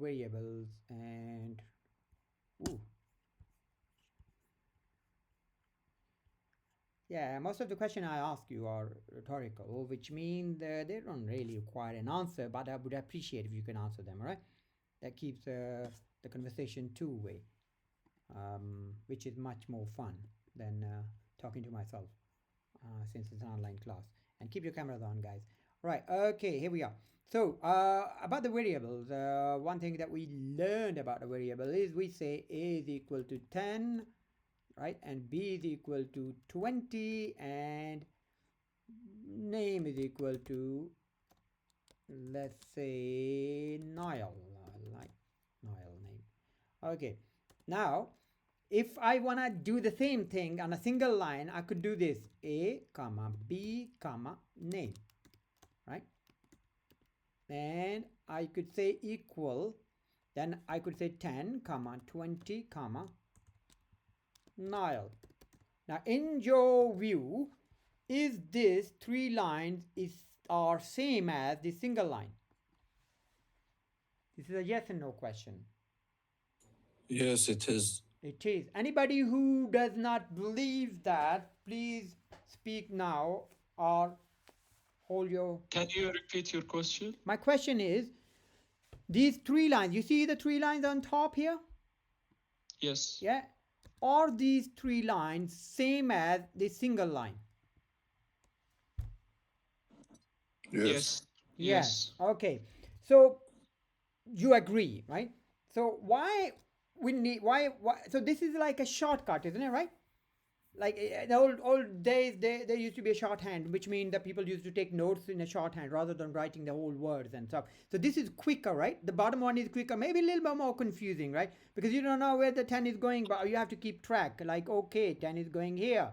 variables and ooh, yeah, most of the question I ask you are rhetorical, which means they don't really require an answer, but I would appreciate if you can answer them, all right? That keeps the conversation two-way, which is much more fun than talking to myself since it's an online class. And keep your cameras on, guys. Right, okay, here we are. So, about the variables, one thing that we learned about the variable is we say A is equal to 10, right? And B is equal to 20, and name is equal to, let's say, Niall. I like Niall name. Okay, now if I want to do the same thing on a single line, I could do this: A comma B comma name, right? And I could say equal, then I could say 10 comma 20 comma Niall. Now in your view, is this three lines is are same as the single line? This is a yes and no question. Yes, it is. It is. Anybody who does not believe that, please speak now or hold your. Can you repeat your question? My question is, these three lines, you see the three lines on top here? Yes. Yeah. Are these three lines same as the single line? Yes. Yes. Okay. So you agree, right? So why we need why so this is like a shortcut, isn't it, right? Like the old days, there used to be a shorthand, which means that people used to take notes in a shorthand rather than writing the whole words and stuff. So this is quicker, right? The bottom one is quicker, maybe a little bit more confusing, right? Because you don't know where the 10 is going, but you have to keep track. Like, okay, 10 is going here,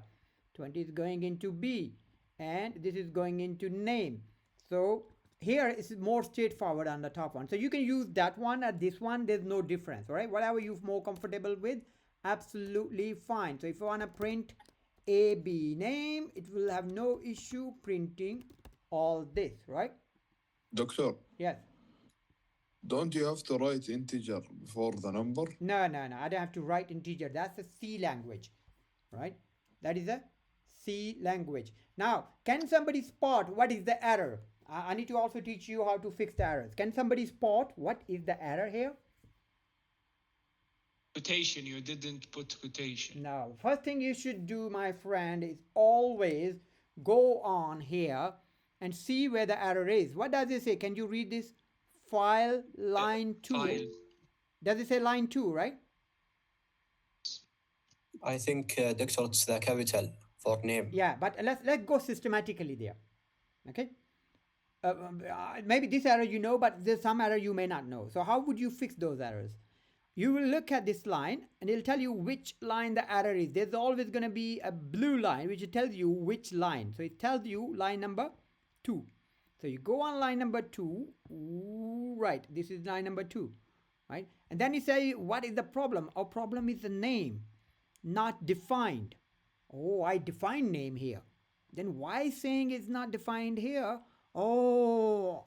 20 is going into B, and this is going into name. So here is more straightforward on the top one. So you can use that one or this one. There's no difference, all right? Whatever you're more comfortable with, absolutely fine. So if you want to print AB name, it will have no issue printing all this, right? Doctor, Yes. don't you have to write integer before the number? No, I don't have to write integer. That's a C language, right? That is a C language. Now, can somebody spot what is the error? I need to also teach you how to fix the errors. Can somebody spot what is the error here? Quotation. You didn't put quotation. Now, first thing you should do, my friend, is always go on here and see where the error is. What does it say? Can you read this? File line 2. File. Does it say line 2, right? I think, Doctor, it's the capital for name. Yeah, but let's go systematically there. Okay. Maybe this error you know, but there's some error you may not know. So how would you fix those errors? You will look at this line and it'll tell you which line the error is. There's always going to be a blue line which tells you which line. So it tells you line number 2. So you go on line number 2. Right, this is line number 2. Right, and then you say, what is the problem? Our problem is the name, not defined. Oh, I define name here. Then why saying it's not defined here? Oh,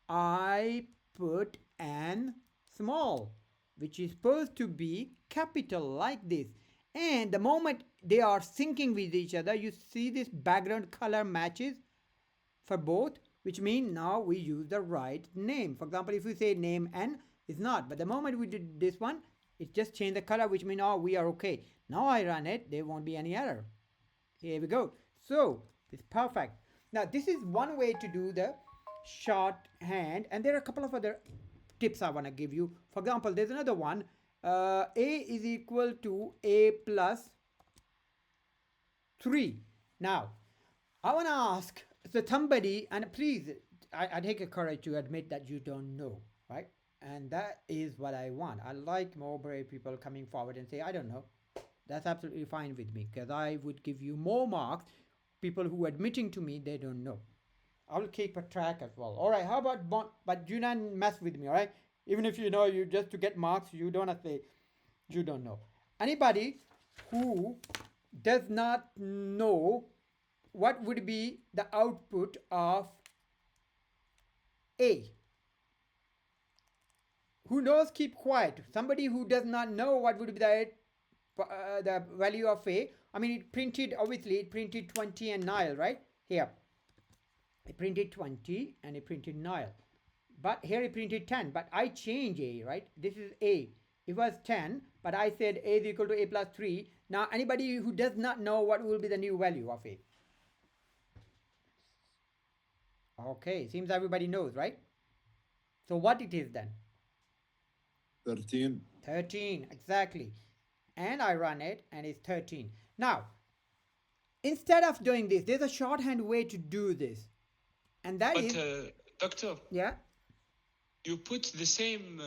I put an small, which is supposed to be capital like this. And the moment they are syncing with each other, you see this background color matches for both, which means now we use the right name. For example, if we say name N, it's not. But the moment we did this one, it just changed the color, which means, oh, we are okay. Now I run it, there won't be any error. Here we go. So it's perfect. Now this is one way to do the shorthand, and there are a couple of other tips I want to give you. For example, there's another one. A is equal to A plus 3. Now, I want to ask somebody, and please, I take a courage to admit that you don't know, right? And that is what I want. I like more brave people coming forward and say, I don't know. That's absolutely fine with me, because I would give you more marks. People who are admitting to me they don't know, I'll keep a track as well. All right, how about but you don't mess with me, all right? Even if you know, you just to get marks, you don't have to say you don't know. Anybody who does not know what would be the output of A? Who knows, keep quiet. Somebody who does not know what would be the value of A. I mean, it printed, obviously, it printed 20 and nil, right? Here. It printed 20 and it printed nil. But here it printed 10. But I change A, right? This is A. It was 10, but I said A is equal to A plus 3. Now, anybody who does not know what will be the new value of A? Okay, seems everybody knows, right? So what it is then? 13. 13, exactly. And I run it and it's 13. Now, instead of doing this, there's a shorthand way to do this. And that But is, doctor, yeah, you put the same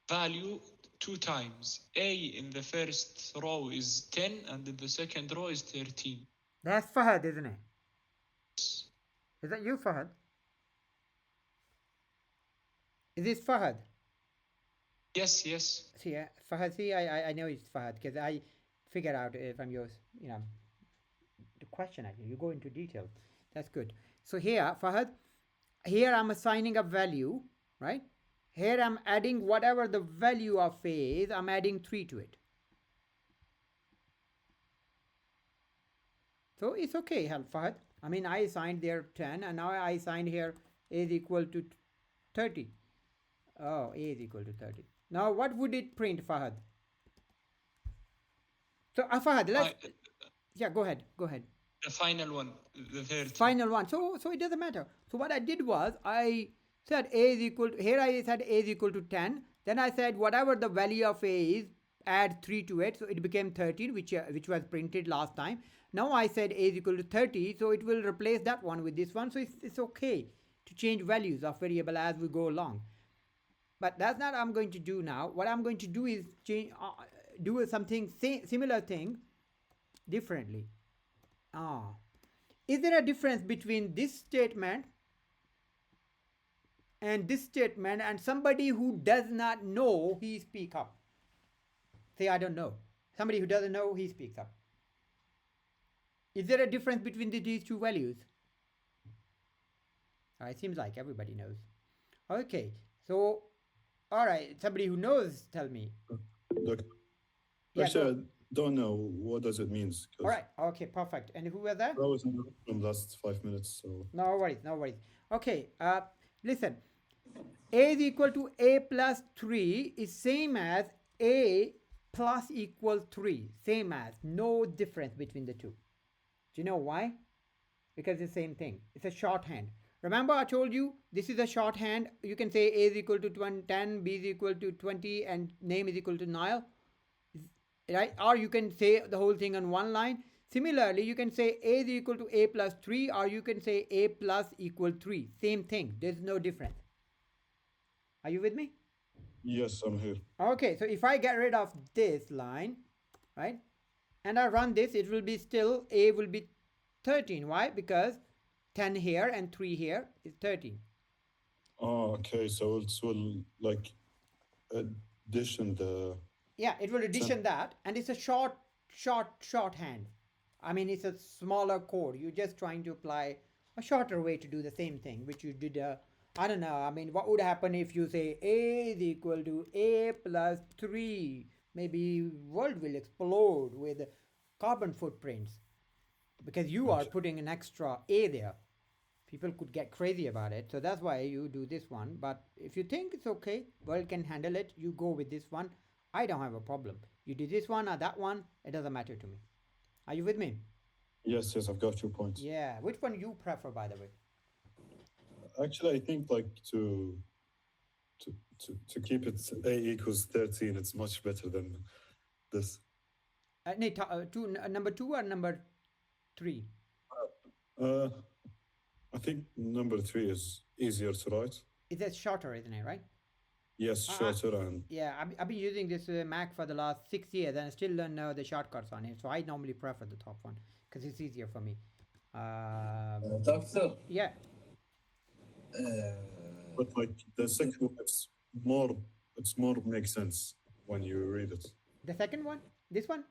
value 2 times. A in the first row is 10 and in the second row is 13. that's Fahad, isn't it? Is that you, Fahad? Is this Fahad? Yes, yes. See, Fahad, see, I know it's Fahad because I figured out from your, the question actually. You go into detail. That's good. So here, Fahad, here I'm assigning a value, right? Here I'm adding whatever the value of A is, I'm adding 3 to it. So it's okay, Fahad. I mean, I assigned there 10 and now I assigned here A is equal to 30. Oh, A is equal to 30. Now, what would it print, Fahad? So, Fahad, let's... yeah, go ahead. Go ahead. The final one, the 13. Final one. So it doesn't matter. So what I did was I said A is equal to... here I said A is equal to 10. Then I said whatever the value of A is, add 3 to it. So it became 13, which was printed last time. Now I said A is equal to 30. So it will replace that one with this one. So it's okay to change values of variable as we go along. But that's not what I'm going to do now. What I'm going to do is change, do something similar thing differently. Is there a difference between this statement and this statement and somebody who does not know, he speak up? Say, I don't know. Somebody who doesn't know, he speaks up. Is there a difference between these two values? It seems like everybody knows. Okay, so... all right, somebody who knows, tell me. Look, Yeah, actually, I don't know what does it mean. All right, okay, perfect. And who was that? I was in the room last 5 minutes, so No worries, no worries. Okay, listen. A is equal to A plus 3 is same as A plus equals 3. Same as, no difference between the two. Do you know why? Because it's the same thing. It's a shorthand. Remember I told you this is a shorthand. You can say A is equal to 10, B is equal to 20 and name is equal to nil. Right? Or you can say the whole thing on one line. Similarly, you can say A is equal to A plus 3 or you can say A plus equal 3. Same thing. There's no difference. Are you with me? yes, I'm here. Okay, so if I get rid of this line, right, and I run this, it will be still, A will be 13. Why? Because 10 here and 3 here is 13. Oh, okay, so it will like addition the... Yeah, it will addition that, and it's a shorthand. I mean, it's a smaller code. You're just trying to apply a shorter way to do the same thing, which you did, I don't know. I mean, what would happen if you say A is equal to A plus 3? Maybe world will explode with carbon footprints because you are putting an extra A there. People could get crazy about it. So that's why you do this one. But if you think it's okay, world can handle it, you go with this one. I don't have a problem. You do this one or that one, it doesn't matter to me. Are you with me? Yes, I've got your point. Yeah. Which one you prefer, by the way? Actually, I think like to keep it A equals 13, it's much better than this. Number 2 or number 3? I think number 3 is easier to write. It's shorter, isn't it, right? Yes, shorter and... Yeah, I've been using this Mac for the last 6 years and I still don't know the shortcuts on it. So I normally prefer the top one because it's easier for me. Doctor, Yeah. But like the second one, it's more makes sense when you read it. The second one? This one?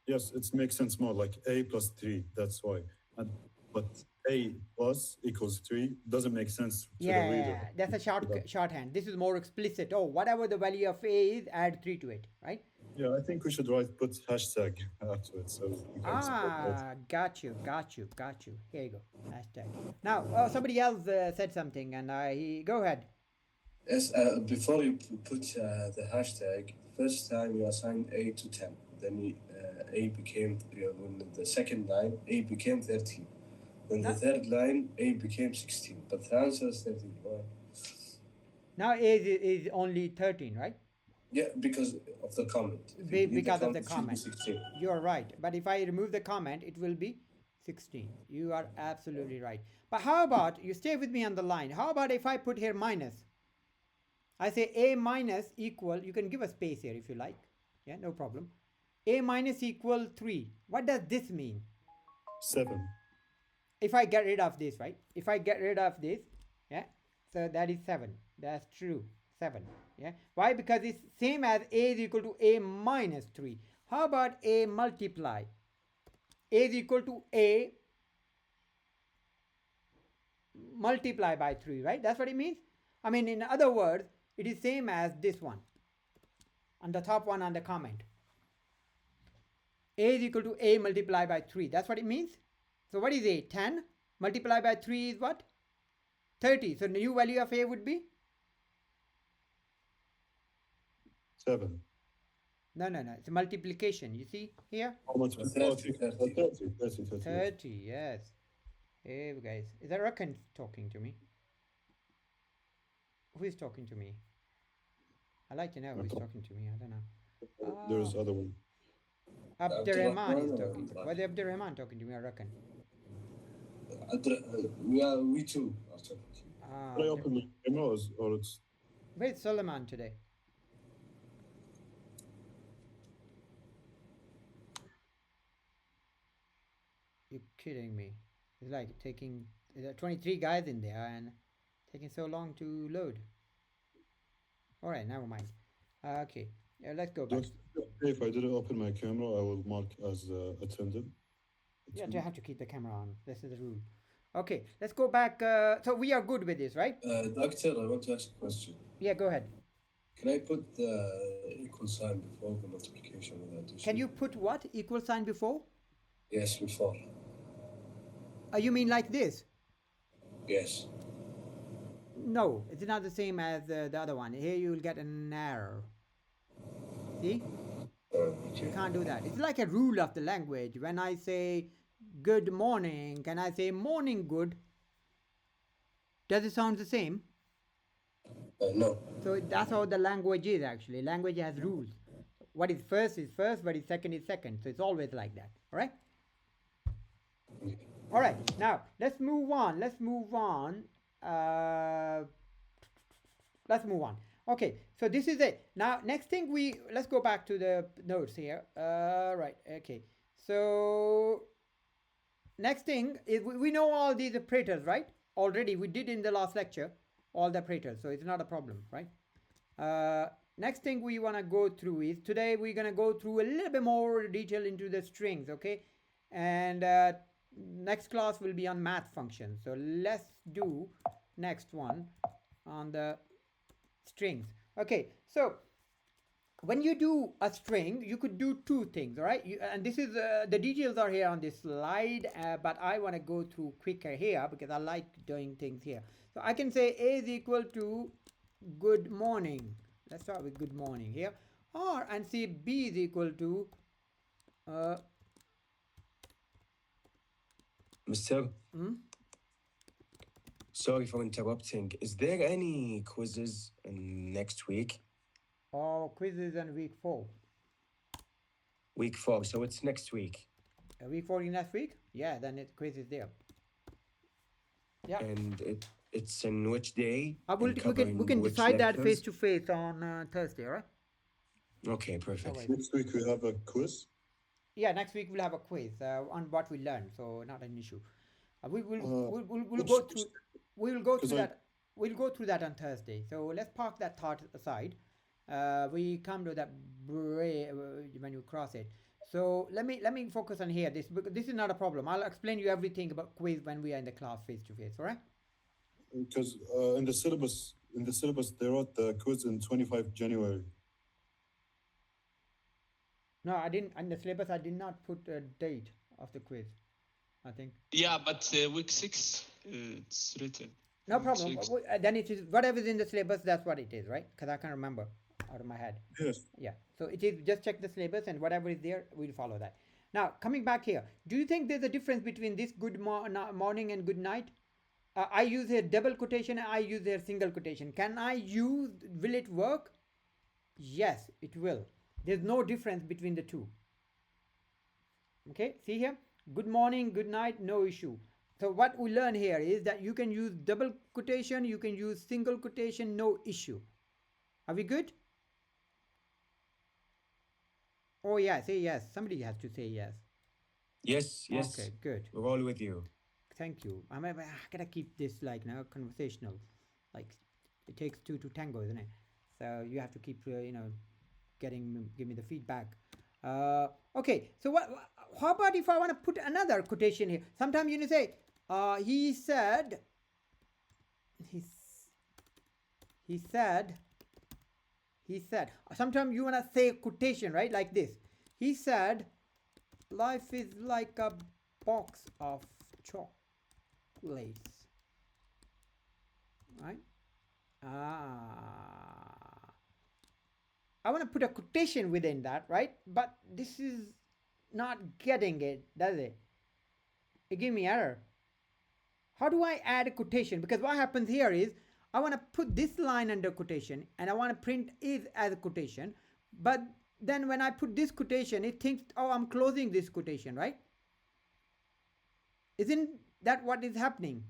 Yes, it makes sense more like A plus 3. That's why. But A plus equals 3 doesn't make sense to the reader. Yeah, that's a shorthand. This is more explicit. Oh, whatever the value of A is, add 3 to it, right? Yeah, I think we should put hashtag after it so we can support that. Got you. Here you go. Hashtag. Now, somebody else said something, and go ahead. Yes, before you put the hashtag, first time you assign A to 10, then A became, when the second line, A became 13. Then the third line, A became 16, but the answer is 13. Now A is only 13, right? Yeah, because of the comment. Because of the it should be comment. 16. You're right. But if I remove the comment, it will be 16. You are absolutely right. But how about, you stay with me on the line. How about if I put here minus? I say A minus equal, you can give a space here if you like. Yeah, no problem. A minus equal 3. What does this mean? 7. If I get rid of this, right? If I get rid of this, yeah, so that is 7. That's true. 7. Yeah. Why? Because it's same as A is equal to A minus 3. How about A multiply? A is equal to A multiply by 3, right? That's what it means. I mean, in other words, it is same as this one. On the top one on the comment. A is equal to A multiply by 3. That's what it means. So what is A? 10 multiplied by 3 is what? 30. So the new value of A would be? 7. No. It's a multiplication. You see here? How much? 30. 30, yes. Hey guys. Is that Rakan talking to me? Who is talking to me? I'd like to know who's talking to me. I don't know. There's other one. Abdurrahman is talking. Whether Abdurrahman talking to me or Rakan? Yeah, we too are talking to you. Can I open my camera or it's... Where's Solomon today? You're kidding me. It's like taking, there are 23 guys in there and taking so long to load. Alright, never mind. Okay, let's go back. Just if I didn't open my camera, I will mark as attendant. Yeah, you have to keep the camera on. This is the rule. Okay, let's go back. So we are good with this, right? Doctor, I want to ask a question. Yeah, go ahead. Can I put the equal sign before the multiplication with addition? Can you put what? Equal sign before? Yes, before. You mean like this? Yes. No, it's not the same as the other one. Here you will get an error. See? You can't do that. It's like a rule of the language. When I say good morning, can I say morning good? Does it sound the same? No. So that's how the language is actually. Language has rules. What is first, what is second. So it's always like that. All right? All right. Now, let's move on. Let's move on. Okay, so this is it. Now, next thing let's go back to the notes here. Right, okay. So, next thing is we know all these operators, right? Already, we did in the last lecture, all the operators, so it's not a problem, right? Next thing we want to go through is, today we're going to go through a little bit more detail into the strings, okay? And next class will be on math functions. So, let's do next one on the strings. Okay, so when you do a string, you could do two things, all right? And this is the details are here on this slide, but I want to go through quicker here because I like doing things here. So I can say A is equal to good morning. Let's start with good morning here. And say B is equal to Mr. Sorry for interrupting. Is there any quizzes next week? Oh, quizzes on week 4. Week 4, so it's next week. Week 4 is next week? Yeah, then quiz is there. Yeah. And it's in which day? We can decide that face to face on Thursday, right? Okay, perfect. Right. Next week we have a quiz. Yeah, next week we'll have a quiz on what we learned, so not an issue. We'll go through. We'll go through that. We'll go through that on Thursday. So let's park that thought aside. We come to that when you cross it. So let me focus on here. This is not a problem. I'll explain you everything about quiz when we are in the class face to face. All right? Because in the syllabus, they wrote the quiz in 25 January. No, I didn't. In the syllabus, I did not put a date of the quiz. I think. Yeah, but week 6, it's written. No Week problem. 6. Then it is whatever is in the syllabus. That's what it is, right? Because I can't remember out of my head. Yes. Yeah. So it is just check the syllabus and whatever is there, we'll follow that. Now coming back here, do you think there's a difference between this good morning and good night? I use a double quotation. I use a single quotation. Can I use? Will it work? Yes, it will. There's no difference between the two. Okay. See here. Good morning, good night, no issue. So what we learn here is that you can use double quotation, you can use single quotation, no issue. Are we good? Oh yeah, say yes. Somebody has to say yes. Yes, yes. Okay, good. We're all with you. Thank you. I gotta keep this like now conversational. Like it takes two to tango, isn't it? So you have to keep give me the feedback. Okay, so how about if I want to put another quotation here? Sometimes you say, he said, sometimes you want to say quotation, right? Like this. He said, life is like a box of chocolates. Right? I want to put a quotation within that, right? But this is not getting it, does it? It gave me error. How do I add a quotation? Because what happens here is I want to put this line under quotation and I want to print is as a quotation. But then when I put this quotation, it thinks, oh, I'm closing this quotation, right? Isn't that what is happening?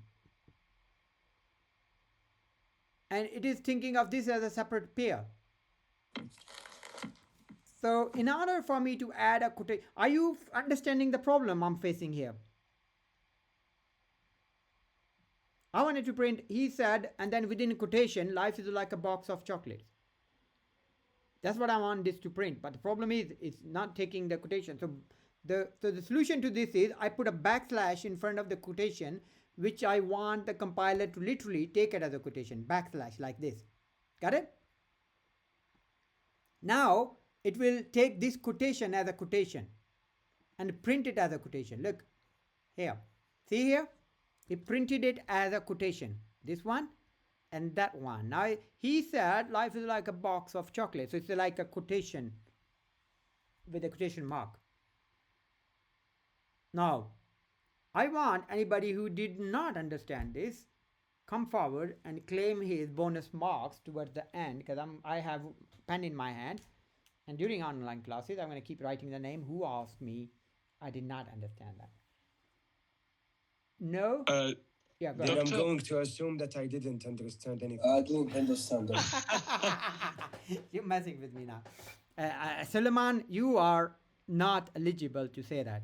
And it is thinking of this as a separate pair. So in order for me to add a quotation, are you understanding the problem I'm facing here? I wanted to print, he said, and then within quotation, life is like a box of chocolates. That's what I want this to print. But the problem is, it's not taking the quotation. So the solution to this is, I put a backslash in front of the quotation, which I want the compiler to literally take it as a quotation. Backslash like this. Got it? Now, it will take this quotation as a quotation and print it as a quotation. Look here. See here? It printed it as a quotation. This one and that one. Now, he said life is like a box of chocolates. So it's like a quotation with a quotation mark. Now, I want anybody who did not understand this come forward and claim his bonus marks towards the end, because I have pen in my hand, and during online classes I'm going to keep writing the name who asked me. I did not understand that. No? Yeah, go Then ahead. I'm going to assume that I didn't understand anything. I didn't understand that. You're messing with me now. Suleiman, you are not eligible to say that.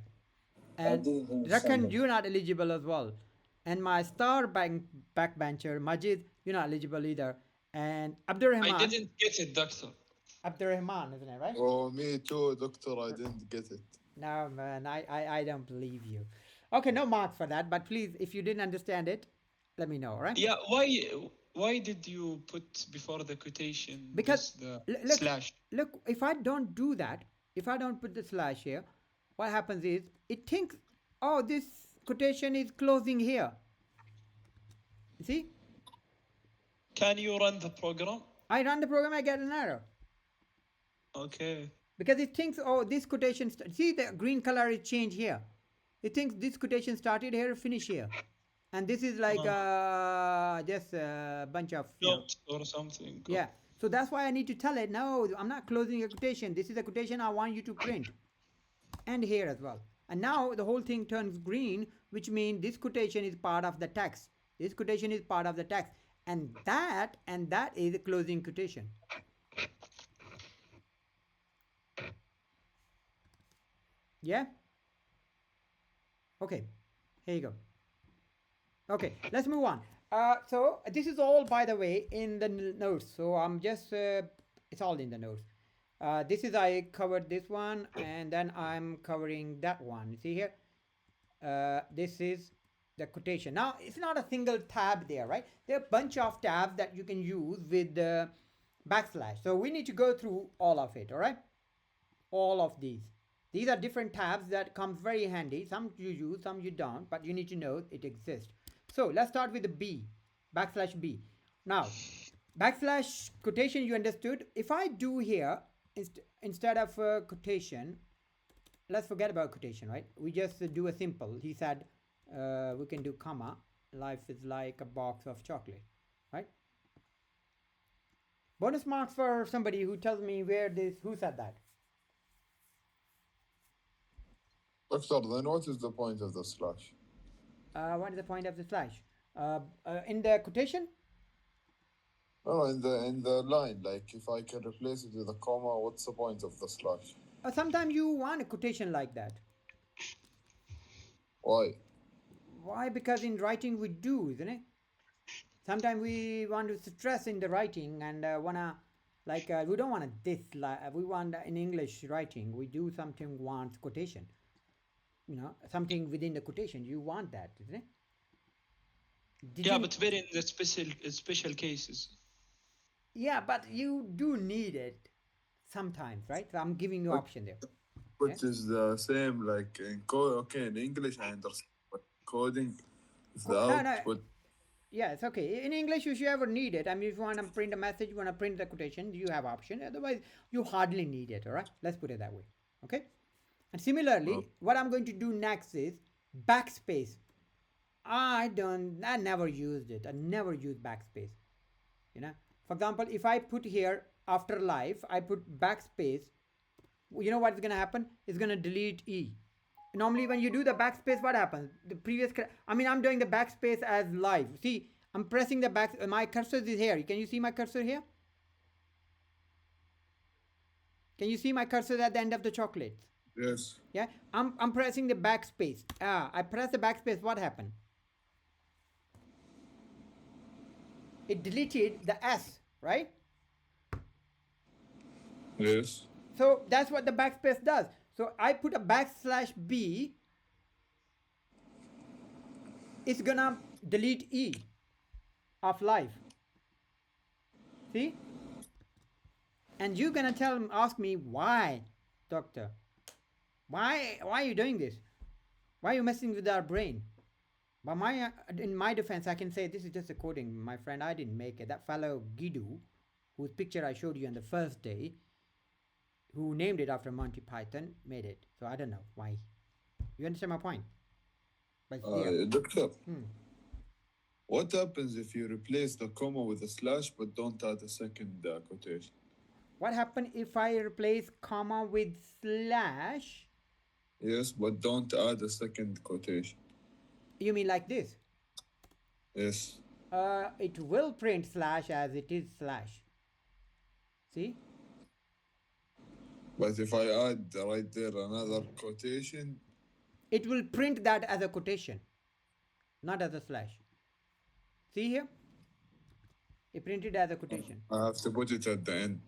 And didn't understand Rakan, that. you're not eligible as well. And my star backbencher, Majid, you're not eligible either. And Abdurrahman. I didn't get it, doctor. Abdurrahman, isn't it, right? Oh, me too, doctor. I didn't get it. No, man, I don't believe you. Okay, no marks for that, but please, if you didn't understand it, let me know, all right? Yeah, why did you put before the quotation Because the look, slash? look, if I don't do that, if I don't put the slash here, what happens is it thinks, oh, this quotation is closing here. You see? Can you run the program? I run the program, I get an error. Okay. Because it thinks, oh, this quotation, see the green color is changed here. It thinks this quotation started here, finish here. And this is like just a bunch of... Note or something. Yeah. So that's why I need to tell it, no, I'm not closing a quotation. This is a quotation I want you to print. And here as well. And now the whole thing turns green, which means this quotation is part of the text. This quotation is part of the text. And that is a closing quotation. Yeah? Okay. Here you go. Okay, let's move on. So this is all, by the way, in the notes. So I'm just, it's all in the notes. This is I covered this one, and then I'm covering that one. See here? This is the quotation. Now, it's not a single tab there, right? There are a bunch of tabs that you can use with the backslash. So we need to go through all of it, all right? All of these. These are different tabs that come very handy. Some you use, some you don't, but you need to know it exists. So let's start with the B, backslash B. Now, backslash quotation you understood. If I do here, instead of quotation, let's forget about quotation, right? We just do a simple. He said, we can do comma. Life is like a box of chocolate, right? Bonus marks for somebody who tells me who said that. Doctor, then what is the point of the slash? What is the point of the slash? In the quotation? No, in the line, like if I can replace it with a comma, what's the point of the slash? Sometimes you want a quotation like that. Why? Why? Because in writing we do, isn't it? Sometimes we want to stress in the writing and we don't want this. We want in English writing, we do something wants quotation. You know, something within the quotation. You want that, isn't it? But very in the special cases. Yeah, but you do need it sometimes, right? So I'm giving you option there. Which is the same like in code. Okay, in English I understand, but coding is the output. Yeah, it's okay. In English, if you ever need it, I mean, if you want to print a message, you want to print the quotation, you have option. Otherwise, you hardly need it, all right? Let's put it that way, okay? And similarly, what I'm going to do next is backspace. I never used it. I never used backspace, you know? For example, if I put here after life, I put backspace, you know what's going to happen? It's going to delete E. Normally, when you do the backspace, what happens? I'm doing the backspace as live. See, I'm pressing the back. My cursor is here. Can you see my cursor here? Can you see my cursor at the end of the chocolate? Yes. Yeah, I'm pressing the backspace. I press the backspace. What happened? It deleted the S, right? Yes. So that's what the backspace does. So I put a backslash B. It's gonna delete E of life. See? And you're gonna ask me why, doctor? Why are you doing this? Why are you messing with our brain? But in my defense, I can say this is just a coding, my friend. I didn't make it. That fellow Guido, whose picture I showed you on the first day, who named it after Monty Python, made it. So I don't know why. You understand my point? But Doctor, what happens if you replace the comma with a slash but don't add a second quotation? What happens if I replace comma with slash? Yes, but don't add a second quotation. You mean like this? Yes. It will print slash as it is slash. See? But if I add right there another quotation, it will print that as a quotation, not as a slash. See here? It printed as a quotation. I have to put it at the end.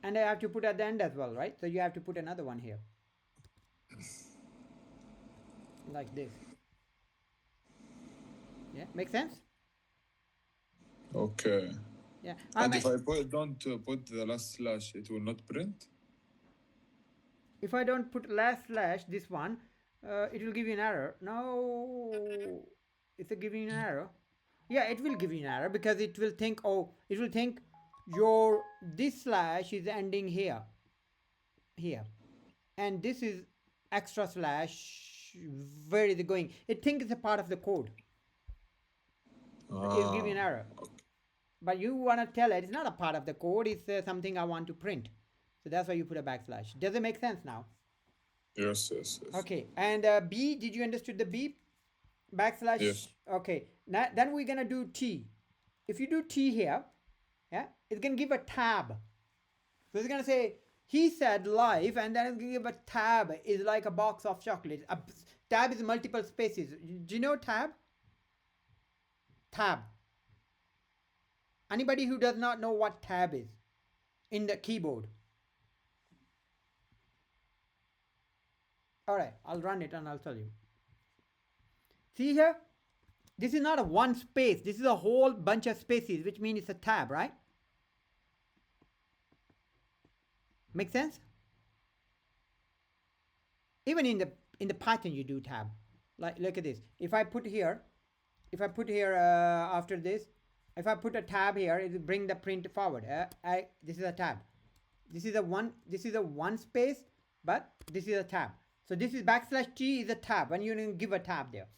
And I have to put at the end as well, right? So you have to put another one here. Like this. Yeah, make sense? Okay. Yeah. And if I don't put the last slash, it will not print? If I don't put last slash, this one, it will give you an error. No, it's giving you an error. Yeah, it will give you an error because it will think, this slash is ending here. And this is extra slash, where is it going? It thinks it's a part of the code. It will give you an error. But you want to tell it, it's not a part of the code, it's something I want to print. So that's why you put a backslash. Does it make sense now? Yes. Okay, and B, did you understood the B? Backslash? Yes. Okay, now, then we're going to do T. If you do T here, yeah, it's going to give a tab. So it's going to say, he said life, and then it's going to give a tab, is like a box of chocolate. A tab is multiple spaces. Do you know tab? Tab. Anybody who does not know what tab is? in the keyboard. All right, I'll run it and I'll tell you. See here, this is not a one space, this is a whole bunch of spaces, which means it's a tab, right? Make sense? Even in the Python you do tab. Like, look at this. If I put here after this, if I put a tab here, it will bring the print forward. This is a tab. This is a one space, but this is a tab. So this is \t is a tab, and you give a tab there,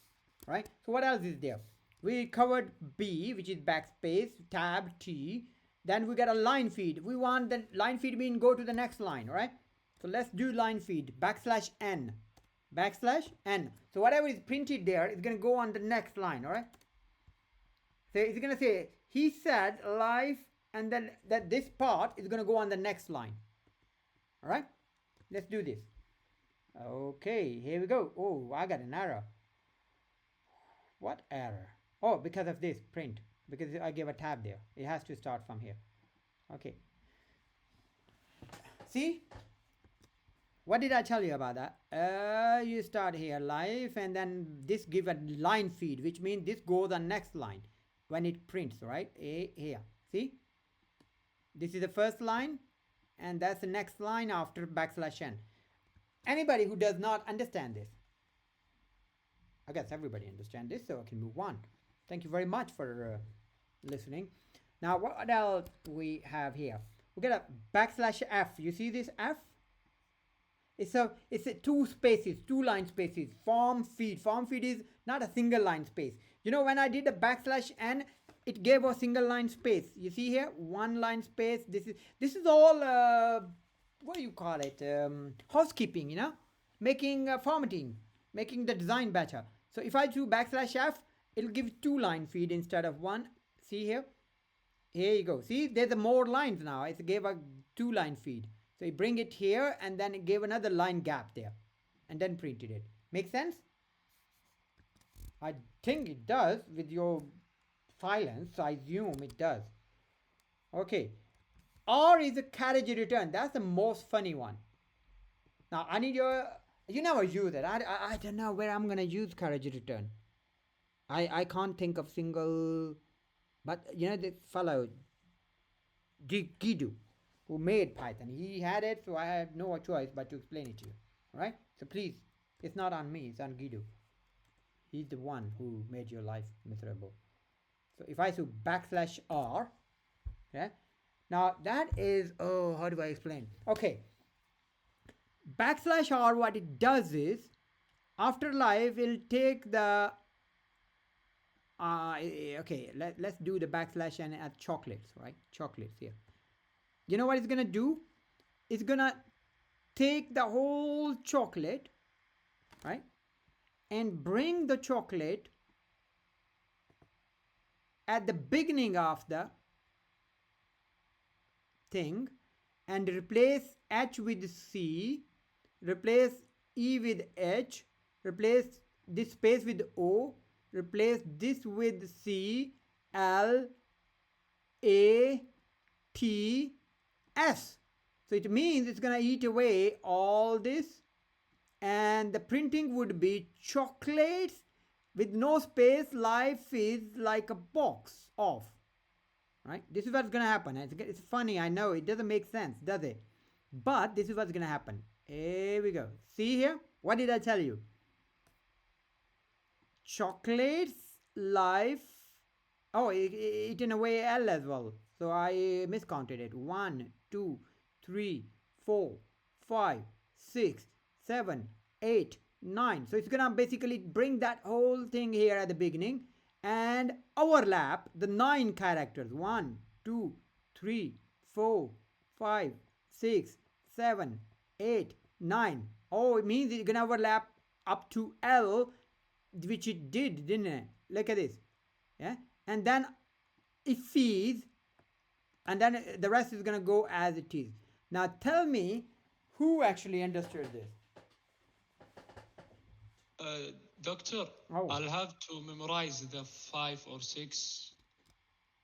right? So what else is there? We covered B, which is backspace, tab T. Then we got a line feed. We want the line feed mean go to the next line, right? So let's do line feed, \n. So whatever is printed there is going to go on the next line, all right? So it's going to say, he said live, and then that this part is going to go on the next line. All right? Let's do this. Okay, here we go. Oh, I got an error. What error? Oh, because of this print. Because I gave a tab there. It has to start from here. Okay. See? What did I tell you about that? You start here live, and then this give a line feed, which means this goes on next line when it prints, right? Here. See? This is the first line, and that's the next line after \n. Anybody who does not understand this, I guess everybody understands this, so I can move on. Thank you very much for listening. Now, what else we have here? We got a \f. You see this F? It's a two spaces, two line spaces. Form feed. Form feed is not a single line space. You know, when I did the \n, it gave a single line space. You see here, one line space. This is all what do you call it? Housekeeping, you know, making formatting, making the design better. So if I do \f, it'll give two line feed instead of one. See here? Here you go. See, there's more lines now. It gave a two line feed. So you bring it here, and then it gave another line gap there, and then printed it. Make sense? I think it does with your silence. I assume it does. Okay. R is a carriage return. That's the most funny one. Now I need you never use it. I don't know where I'm gonna use carriage return. I can't think of single, but you know, this fellow Guido, who made Python, he had it, so I had no choice but to explain it to you. All right? So please, it's not on me, it's on Guido. He's the one who made your life miserable. So if I do \r, yeah. Now that is, how do I explain? Okay. \r, what it does is, after live, it'll take the, okay, let's do the \n at chocolates, right? Chocolates here. You know what it's going to do? It's going to take the whole chocolate, right? And bring the chocolate at the beginning of the thing, and replace H with C, replace E with H, replace this space with O, replace this with C, L, A, T, S. So it means it's going to eat away all this, and the printing would be chocolates with no space. Life is like a box off. Right? This is what's going to happen. It's funny, I know. It doesn't make sense, does it? But this is what's going to happen. Here we go. See here? What did I tell you? Chocolates, life. Oh, eaten away L as well. So I miscounted it. 1, 2, 3, 4, 5, 6, 7, 8, 9. So it's going to basically bring that whole thing here at the beginning and overlap the 9 characters. 1, 2, 3, 4, 5, 6, 7, 8, 9. Oh, it means it's going to overlap up to L, which it did, didn't it? Look at this. Yeah. And then it feeds, and then the rest is going to go as it is. Now tell me who actually understood this. Doctor, Oh. I'll have to memorize the 5 or 6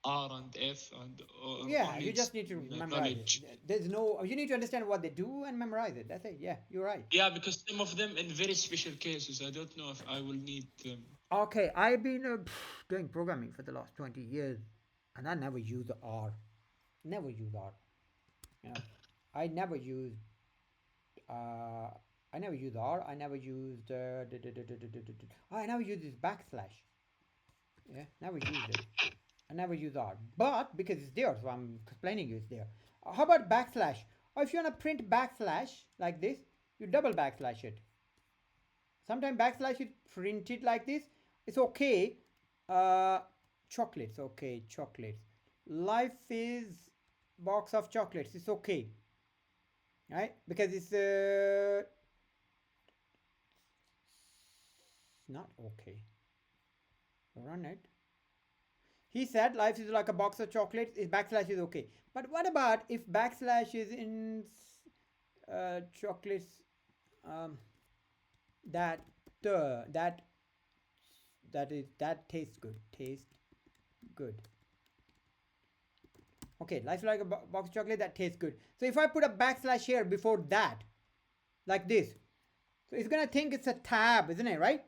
R and F and Yeah, only you just need to memorize knowledge. it. There's no, you need to understand what they do and memorize it. That's it. Yeah, you're right. Yeah, because some of them in very special cases, I don't know if I will need them. Okay, I've been doing programming for the last 20 years and I never used R. Never used R. You know, I never used R. I never used I never used this backslash. Yeah, never used it. I never use R, but because it's there, so I'm explaining you it's there. How about backslash? Or if you want to print backslash like this, you double backslash it. Sometimes backslash it, print it like this. It's okay. Chocolates, okay, chocolates. Life is box of chocolates. It's okay, right? Because it's not okay. Run it. He said life is like a box of chocolates. If backslash is okay. But what about if backslash is in chocolates that tastes good. Taste good. Okay, life is like a box of chocolate that tastes good. So if I put a backslash here before that, like this, so it's gonna think it's a tab, isn't it, right?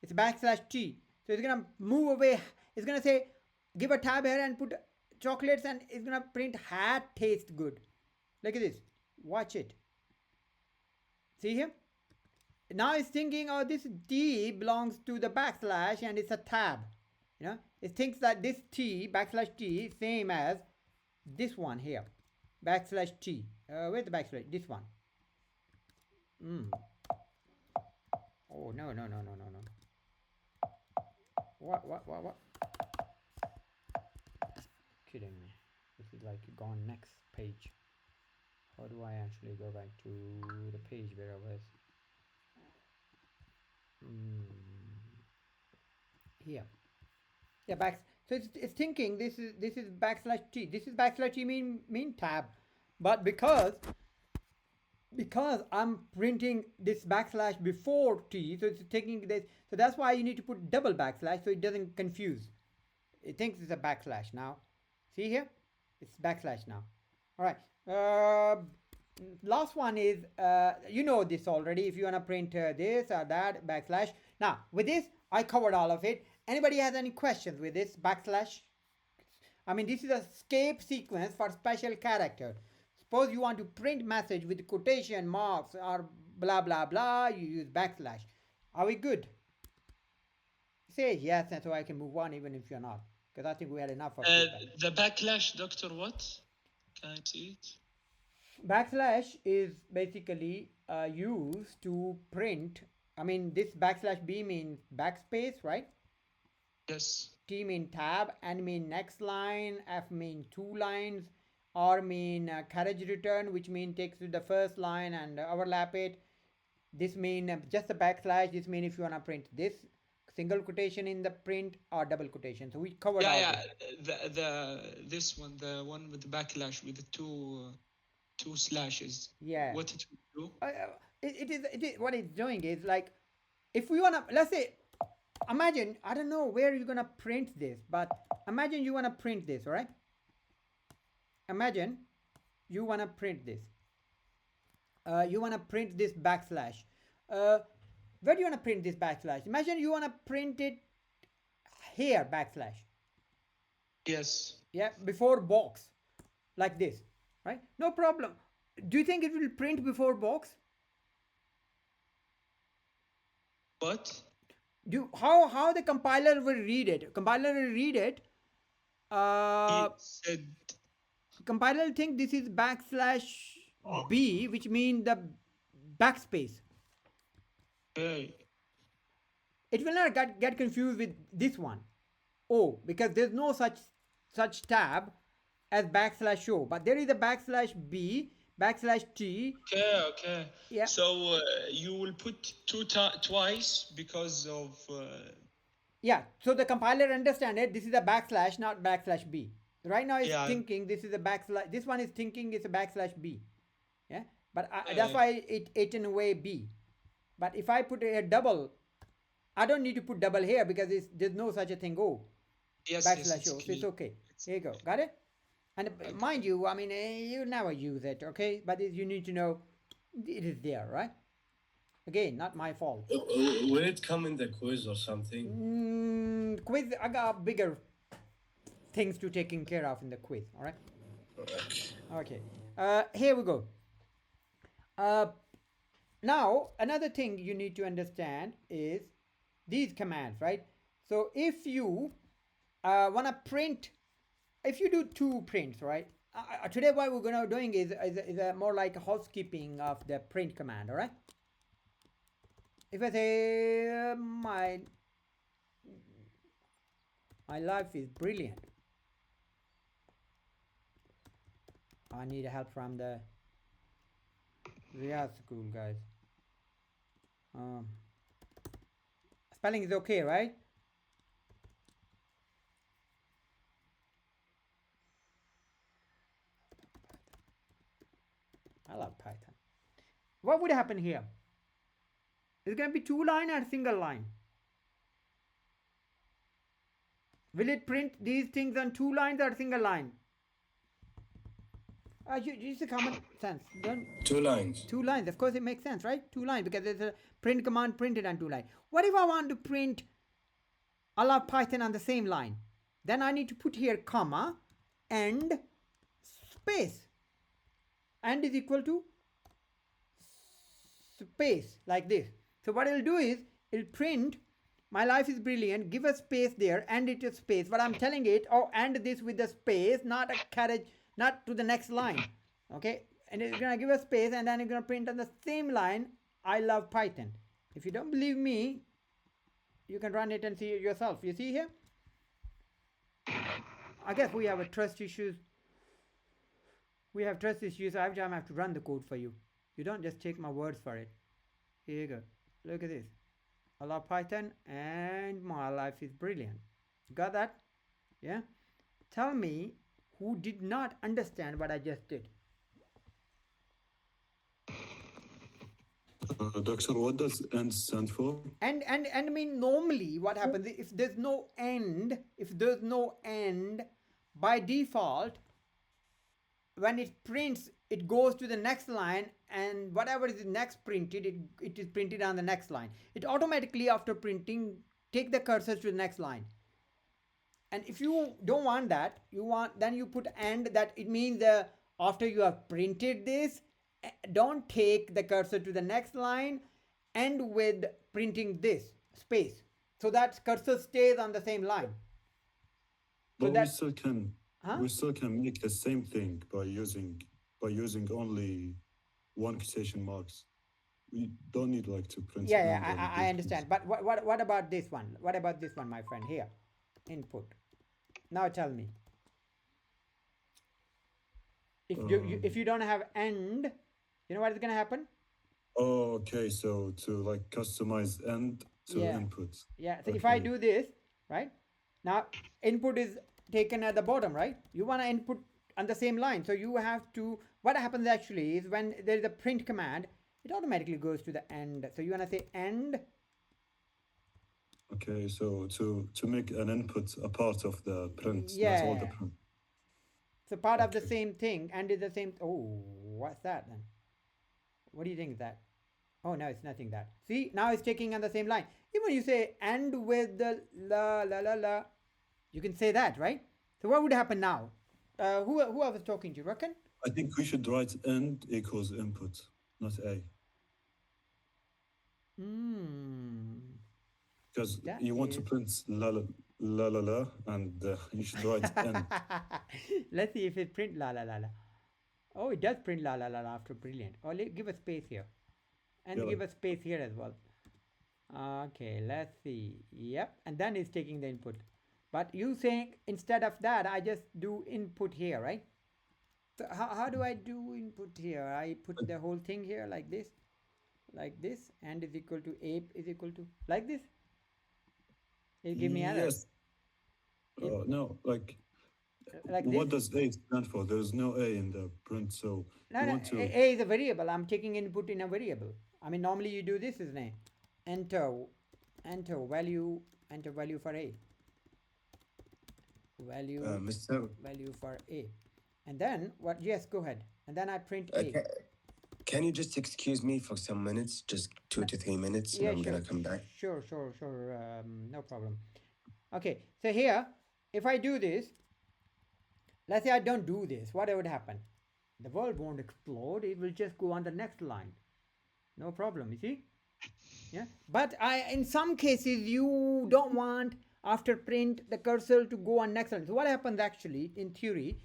It's backslash T. So it's gonna move away. It's gonna say give a tab here and put chocolates and it's gonna print hat taste good. Look at this. Watch it. See here? Now it's thinking, oh, this T belongs to the backslash and it's a tab. You know, it thinks that this T, backslash T, same as this one here. Backslash T. Where's the backslash? This one. Oh, no. What? Kidding me. This is like gone next page. How do I actually go back to the page where I was? Here. Yeah, so it's thinking this is backslash T. This is backslash T mean tab. But because I'm printing this backslash before T, so it's taking this. So that's why you need to put double backslash so it doesn't confuse. It thinks it's a backslash now. See here? It's backslash now. All right. Last one is, you know this already. If you want to print this or that, backslash. Now, with this, I covered all of it. Anybody has any questions with this backslash? I mean, this is a escape sequence for special character. Suppose you want to print message with quotation marks or blah, blah, blah. You use backslash. Are we good? Say yes, and so I can move on even if you're not. Because I think we had enough of the backlash, Doctor, what? Can I see it? Backslash is basically used to print. I mean, this backslash B means backspace, right? Yes. T mean tab, N mean next line, F mean 2 lines, R mean carriage return, which mean takes to the first line and overlap it. This mean just a backslash. This mean if you want to print this, single quotation in the print or double quotation. So we covered all this one, the one with the backlash with the two slashes. Yeah. What it will do? It is what it's doing is like, if we wanna, let's say, imagine, I don't know where you're gonna print this, but imagine you wanna print this, all right? Imagine you wanna print this. You wanna print this backslash. Where do you wanna print this backslash? Imagine you wanna print it here, backslash. Yes. Yeah, before box, like this, right? No problem. Do you think it will print before box? What? How the compiler will read it? Compiler will read it. It said Compiler will think this is backslash B, which means the backspace. hey. It will not get confused with this one. O, because there's no such tab as backslash O, but there is a backslash B, backslash T. Okay. Yeah. So you will put twice because of. Yeah. So the compiler understand it. This is a backslash, not backslash B. Right now it's thinking this is a backslash. This one is thinking it's a backslash B. Yeah. But that's why it ate away B. But if I put a double, I don't need to put double here because there's no such a thing. O. Yes. Backslash Yes, O. So it's okay. Here you go. Got it? And mind you, I mean, you never use it, okay? But you need to know it is there, right? Again, not my fault. Will it come in the quiz or something? Quiz, I got bigger things to taking care of in the quiz, all right? Okay. Here we go. Now, another thing you need to understand is these commands, right? So if you want to print, if you do two prints, right? Today what we're going to doing is more like a housekeeping of the print command, all right? If I say my life is brilliant, I need help from the Riyadh school guys. Spelling is okay, right? I love Python. What would happen here? It's going to be two line or single line. Will it print these things on two lines or single line? It's a common sense. Don't 2 lines. two lines. Of course, it makes sense, right? Two lines because there's a print command printed on two lines. What if I want to print I love Python on the same line? Then I need to put here comma and space. And is equal to space like this. So what it'll do is it'll print my life is brilliant, give a space there, and it is space. But I'm telling it, oh, and this with the space, not a carriage, not to the next line. Okay, and it's gonna give a space, and then it's gonna print on the same line, I love Python. If you don't believe me, you can run it and see it yourself. You see here? I guess we have a trust issues. We have trust issues, so every time I have to run the code for you. You don't just take my words for it. Here you go. Look at this. I love Python and my life is brilliant. Got that? Yeah? Tell me who did not understand what I just did. Doctor, what does end stand for? And I mean, normally what happens if there's no end, by default, when it prints, it goes to the next line, and whatever is next printed, it is printed on the next line. It automatically, after printing, take the cursor to the next line. And if you don't want that, then you put end. That it means after you have printed this, don't take the cursor to the next line, end with printing this space, so that cursor stays on the same line. But that- we still can. Huh? We still can make the same thing by using only one quotation marks. We don't need like to print. Yeah, end and I do understand. things. But what about this one? What about this one, my friend? Here, input. Now tell me. If you don't have end, you know what is gonna happen? Oh, okay. So to like customize end to Yeah. input. Yeah. So if I Okay. do this, right? Now input is taken at the bottom, right? You want to input on the same line, so you have to. What happens actually is when there is a print command, it automatically goes to the end. So you want to say end. Okay, so to make an input a part of the print, not all the Yeah. print. So part of the Okay. same thing, and is the same. Oh, what's that then? What do you think is that? Oh no, it's nothing that. See, now it's taking on the same line. Even when you say end with the la la la la, you can say that, right? So what would happen now? Who I was talking to, Rakan? I think we should write end equals input, not a, because That you want to is- print la la la la la, and you should write end. Let's see if it print la la la la. Oh, it does print la la la la after brilliant. Oh, give a space here, and Yeah. give a space here as well. Okay, let's see. Yep, and then it's taking the input. But you saying instead of that, I just do input here, right? So how do I do input here? I put the whole thing here like this, and is equal to ape is equal to like this. It give me error. Yes. No, like Like what this. does a stand for? There's no a in the print, so No, you no, want to. A is a variable. I'm taking input in a variable. I mean, normally you do this, isn't it? Enter value for a. value Mr. value for a, and then what? Yes, go ahead. And then I print Uh, a. ca- can you just excuse me for some minutes, just 2 to 3 minutes, and Yeah, I'm sure. gonna come back? Sure. No problem. Okay, so here, if I do this, let's say I don't do this, what would happen? The world won't explode. It will just go on the next line. No problem. You see? Yeah. But in some cases, you don't want after print the cursor to go on next line. So what happens actually in theory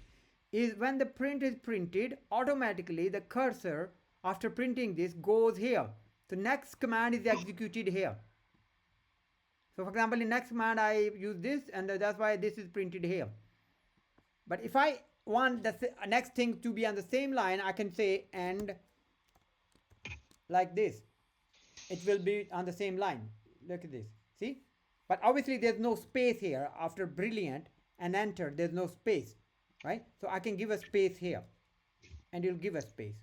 is when the print is printed, automatically the cursor after printing this goes here. So next command is executed here. So for example, in next command I use this, and that's why this is printed here. But if I want the next thing to be on the same line, I can say and like this. It will be on the same line. Look at this. See? But obviously there's no space here. After brilliant and enter, there's no space. Right? So I can give a space here. And you'll give a space.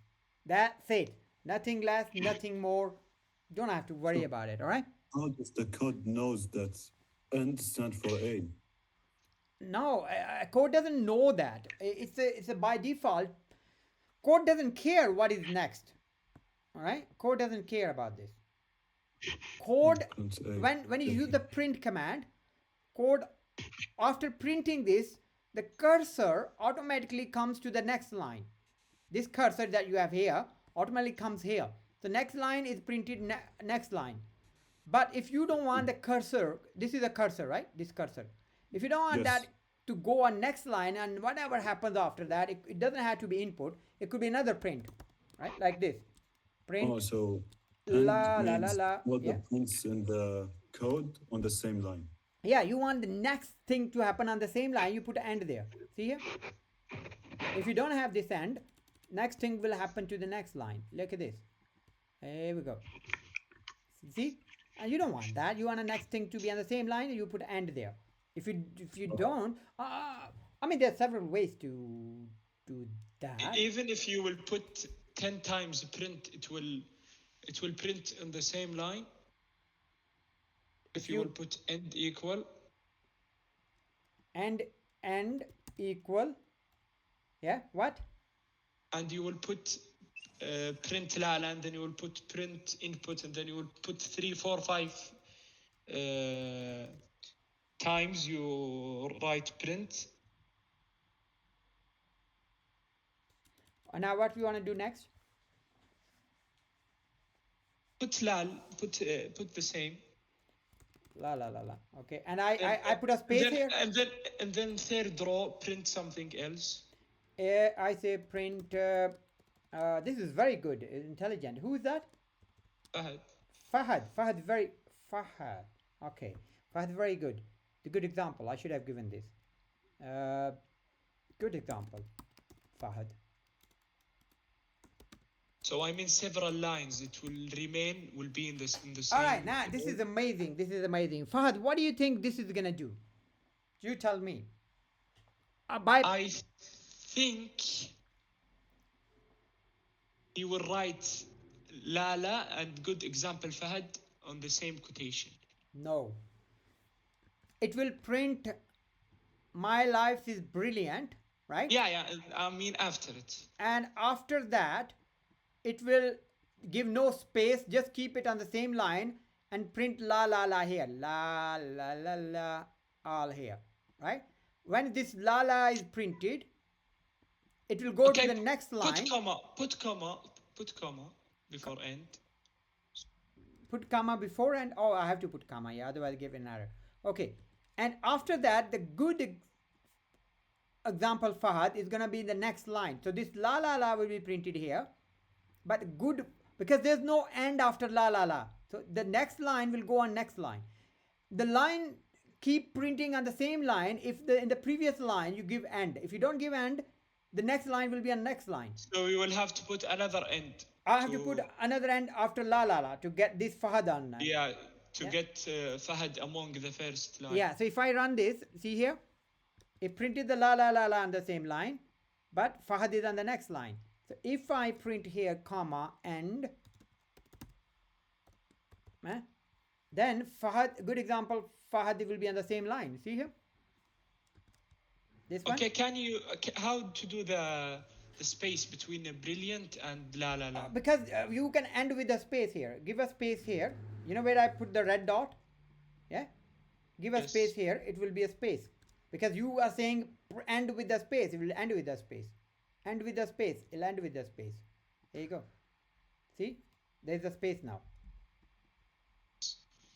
That's it. Nothing less, nothing more. Don't have to worry about it. Alright? How does the code knows that and stand for A? No, code doesn't know that. It's a by default. Code doesn't care what is next. All right, code doesn't care about this. Code when you use the print command, code after printing this, the cursor automatically comes to the next line. This cursor that you have here automatically comes here. The next line is printed next line. But if you don't want the cursor, this is a cursor, right? This cursor. If you don't want Yes. that to go on next line, and whatever happens after that, it doesn't have to be input. It could be another print, right? Like this. Print. Oh, so La, and la, la, means la. what Yeah. the prints in the code on the same line. Yeah, you want the next thing to happen on the same line, you put an end there. See here? If you don't have this end, next thing will happen to the next line. Look at this. There we go. See? And you don't want that. You want the next thing to be on the same line, you put end there. If you don't, I mean, there are several ways to do that. Even if you will put 10 times print, it will print on the same line. If you will put end equal, And end equal. Yeah, what? and you will put print lala, and then you will put print input, and then you will put 3, 4, 5 times you write print. Now what we want to do next? Put lal, put the same. La la la la. Okay, and I put a space then, here. And then third row, print something else. I say print. This is very good, intelligent. Who is that? Fahad. Fahad. Fahad. Okay, Fahad, very good. The good example. I should have given this. Good example, Fahad. So I mean several lines. It will be in the same. All right, now this is amazing. This is amazing. Fahad, what do you think this is gonna do? You tell me. I think he will write Lala and good example Fahad on the same quotation. No. It will print my life is brilliant, right? Yeah. I mean after it. And after that, it will give no space, just keep it on the same line and print la la la here. La la la la, all here, right? When this la la is printed, it will go to the next line. Put comma before end. Put comma before and oh, I have to put comma, yeah, otherwise give an error. Okay, and after that, the good example Fahad is gonna be in the next line. So this la la la will be printed here, but good because there's no end after la la la. So the next line will go on next line. The line keep printing on the same line if in the previous line you give end. If you don't give end, the next line will be on next line. So we will have to put another end. I have to put another end after la la la to get this Fahad on. Yeah, get Fahad among the first line. Yeah, so if I run this, see here, it printed the la la la la on the same line, but Fahad is on the next line. So if I print here comma end, then Fahad, good example, Fahad will be on the same line. See here? This one? Okay, can you how to do the space between a brilliant and la la la? Because you can end with a space here. Give a space here. You know where I put the red dot? Yeah? Give a Yes. space here. It will be a space. Because you are saying end with the space. It will end with the space. End with the space. It'll end with the space. There you go. See? There's a space now.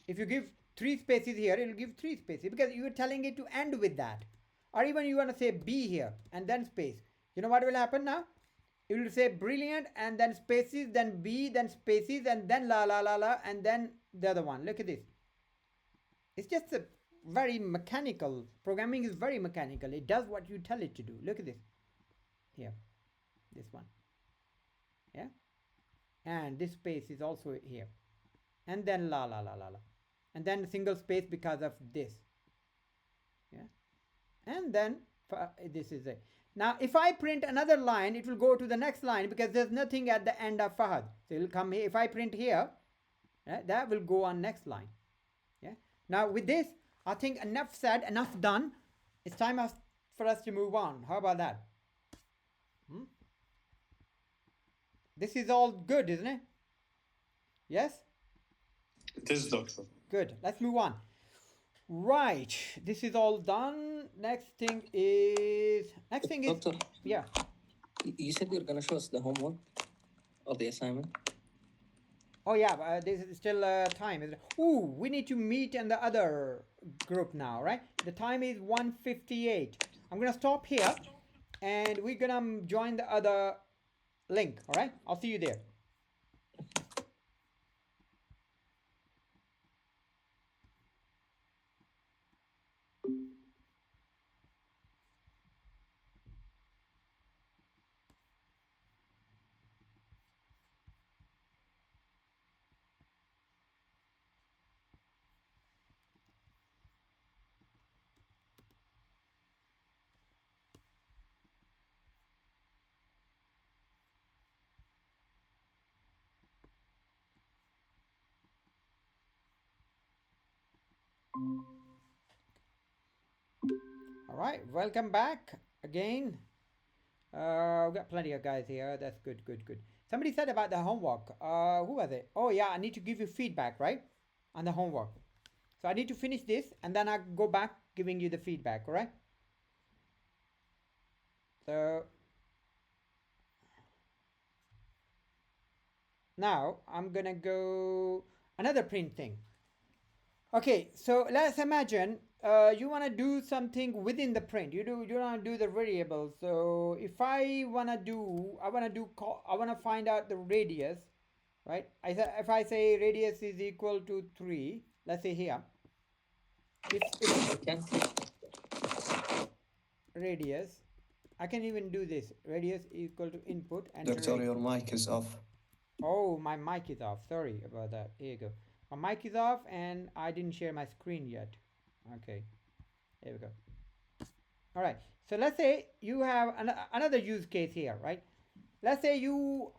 If you give 3 spaces here, it will give 3 spaces. Because you are telling it to end with that. Or even you want to say B here and then space. You know what will happen now? It will say brilliant and then spaces, then B, then spaces, and then la la la la, and then the other one. Look at this. It's just a very mechanical. Programming is very mechanical. It does what you tell it to do. Look at this. Here. This one. Yeah? And this space is also here. And then la la la la la. And then single space because of this. Yeah? And then this is it. Now, if I print another line, it will go to the next line because there's nothing at the end of Fahad. So it will come here. If I print here, that will go on next line. Yeah. Now, with this, I think enough said, enough done. It's time for us to move on. How about that? This is all good, isn't it? Yes? It is, doctor. Good. Let's move on. Right. This is all done. Next thing is. Doctor, Yeah. you said you're gonna show us the homework or the assignment. Oh yeah. This is still time. Isn't it? Ooh, we need to meet in the other group now, right? The time is 1:58. I'm gonna stop here, and we're gonna join the other link. All right. I'll see you there. All right, welcome back again. We've got plenty of guys here. That's good, good, good. Somebody said about the homework. Who was it? Oh yeah, I need to give you feedback, right? On the homework. So I need to finish this and then I go back giving you the feedback, all right? So now I'm gonna go another print thing. Okay, so let's imagine you want to do something within the print. You want to do the variables. So if I want to find out the radius, right? If I say radius is equal to 3, let's say here. If Okay. radius, I can even do this. Radius equal to input and Doctor, your mic is off. Oh, my mic is off. Sorry about that. Here you go. My mic is off and I didn't share my screen yet. Okay, here we go. All right, so let's say you have another use case here, right? Let's say you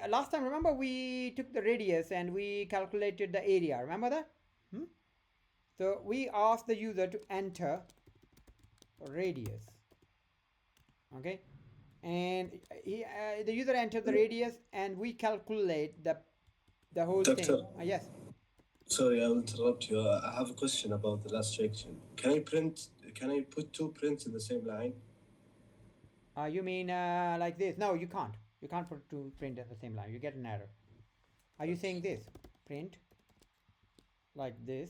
last time, remember we took the radius and we calculated the area, remember that? So we asked the user to enter radius, okay, and the user entered the radius and we calculate the whole Doctor. thing. Yes. Sorry, I'll interrupt you. I have a question about the last section. Can I put 2 prints in the same line? You mean like this? No, you can't. You can't put 2 print at the same line. You get an error. Are you saying this? Print like this.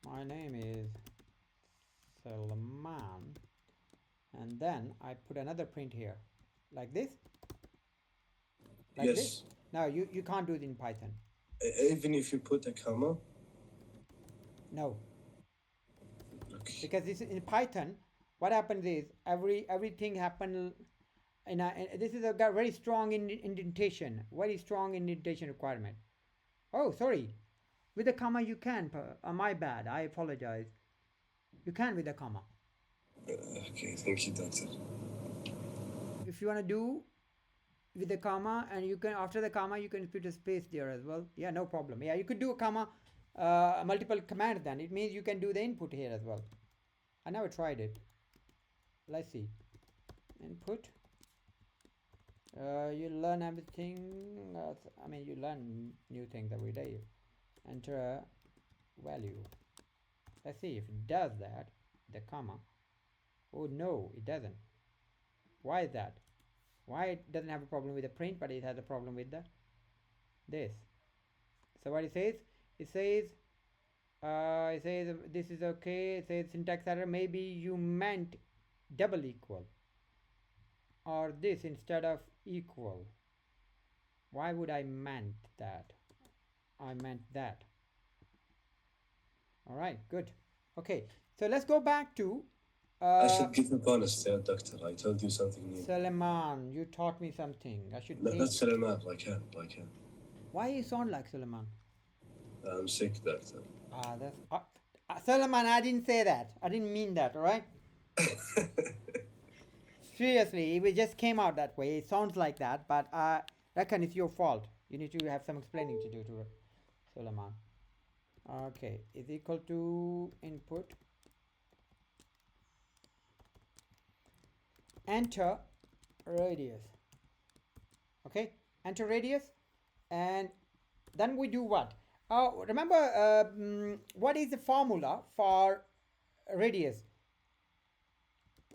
My name is Salman. And then I put another print here. Like this? Like Yes. this? No, you can't do it in Python. Even if you put a comma? No. Okay. Because this in Python, what happens is everything happen this is a very strong indentation, very strong indentation requirement. Oh, sorry, with the comma you can. My bad. I apologize. You can with the comma. Okay, thank you, doctor. If you want to do with the comma, and you can after the comma you can put a space there as well. Yeah, no problem. Yeah, you could do a comma, multiple commands. Then it means you can do the input here as well. I never tried it. let's see, input. You learn everything. I mean, you learn new things every day. Enter a value. Let's see if it does that. The comma. Oh no, it doesn't. Why is that? Why it doesn't have a problem with the print, but it has a problem with the this? So what it says? It says this is okay. It says syntax error. Maybe you meant double equal or this instead of equal. Why would I meant that? I meant that. All right, good. Okay, so let's go back to I should give a bonus there, Doctor. I told you something new. Suleiman. You taught me something. I should. No, not Suleiman, like him. Why you sound like Suleiman? I'm sick, Doctor. That's Suleiman. I didn't say that. I didn't mean that. All right. Seriously, it just came out that way. It sounds like that, but I reckon it's your fault. You need to have some explaining to do to Suleiman. Okay, is equal to input. Enter radius. Okay, enter radius, and then we do what? Remember, what is the formula for radius?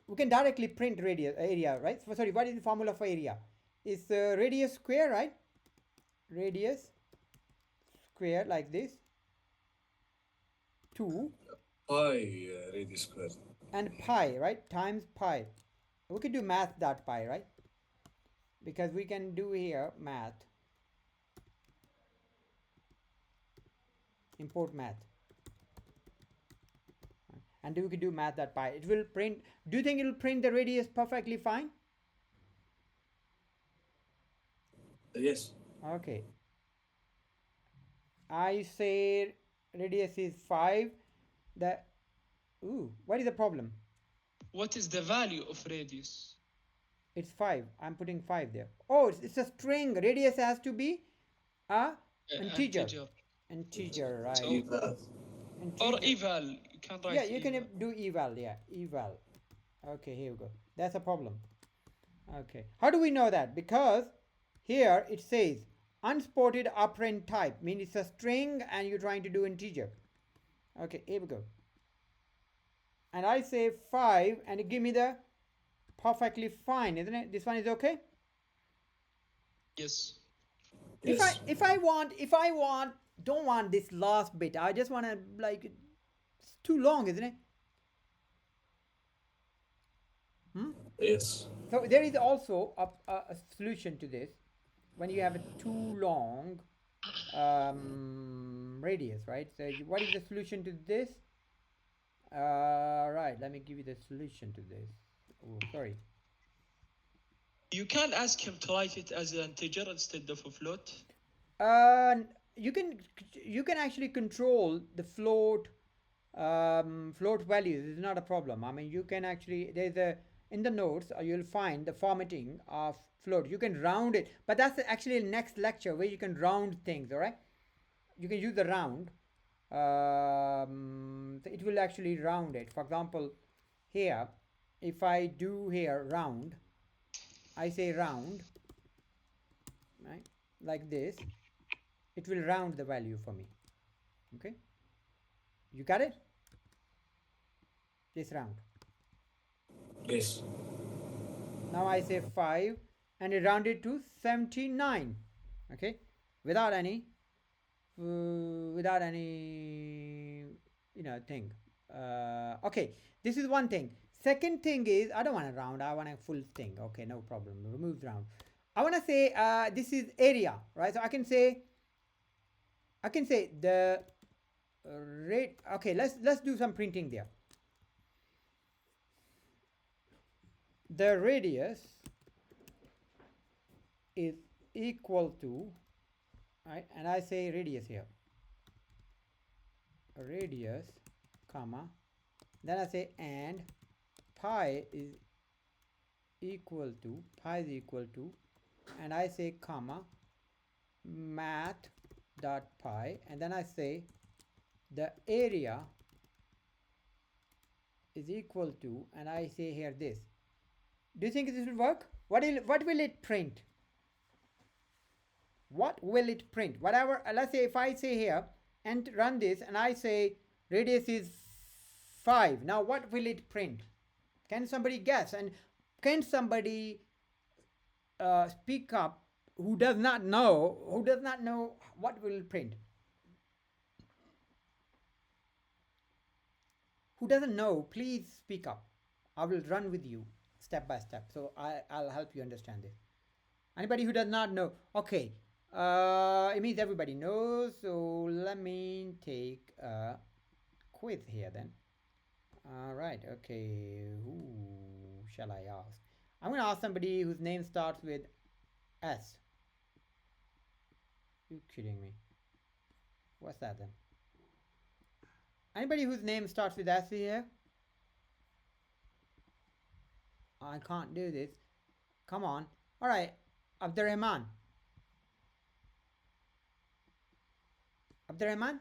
We can directly print radius area, right? So, sorry, what is the formula for area? It's radius square, right? Radius square like this. 2 pi radius squared. And pi, right? Times pi. We could do math.pi, right? Because we can do here math. Import math. And we could do math.pi. It will print. Do you think it will print the radius perfectly fine? Yes. Okay. I say radius is 5. What is the problem? What is the value of radius? It's 5. I'm putting 5 there. Oh, it's a string. Radius has to be a integer. Integer, right? So, or eval. You can write. Yeah, you can eval. do eval. Yeah, eval. Okay, here we go. That's a problem. Okay. How do we know that? Because here it says unspotted operand type, means it's a string and you're trying to do integer. Okay, here we go. And I say 5 and it give me the perfectly fine, isn't it? This one is okay? Yes. If I want don't want this last bit. I just want to, like, it's too long, isn't it? Yes. So there is also a solution to this. When you have a too long radius, right? So what is the solution to this? Right, let me give you the solution to this. Oh, sorry. You can ask him to write it as an integer instead of a float. You can actually control the float values. It's not a problem. I mean, you can actually, there's a, in the notes you'll find the formatting of float. You can round it, but that's actually the next lecture where you can round things. All right, you can use the round. It will actually round it. For example, here, if I do here round, I say round, right, like this, it will round the value for me. Okay, you got it? This round. Yes. Now I say 5 and it rounded to 79. Okay, without any thing. Okay, this is one thing. Second thing is, I don't want a round, I want a full thing. Okay, no problem, remove round. I want to say this is area, right? So I can say the rate. Okay, let's do some printing there. The radius is equal to, right, and I say radius here, radius, comma, then I say and pi is equal to, and I say comma, math dot pi, and then I say the area is equal to, and I say here this. Do you think this will work? What will it print? What will it print? Whatever, let's say if I say here and run this and I say radius is 5. Now what will it print? Can somebody guess? And can somebody speak up who does not know what will print? Who doesn't know, please speak up. I will run with you step by step. So I'll help you understand this. Anybody who does not know? Okay. It means everybody knows. So let me take a quiz here then. All right. Okay. Who shall I ask? I'm going to ask somebody whose name starts with S. You kidding me? What's that then? Anybody whose name starts with S here? I can't do this. Come on. All right. Abdurrahman. Abdurrahman?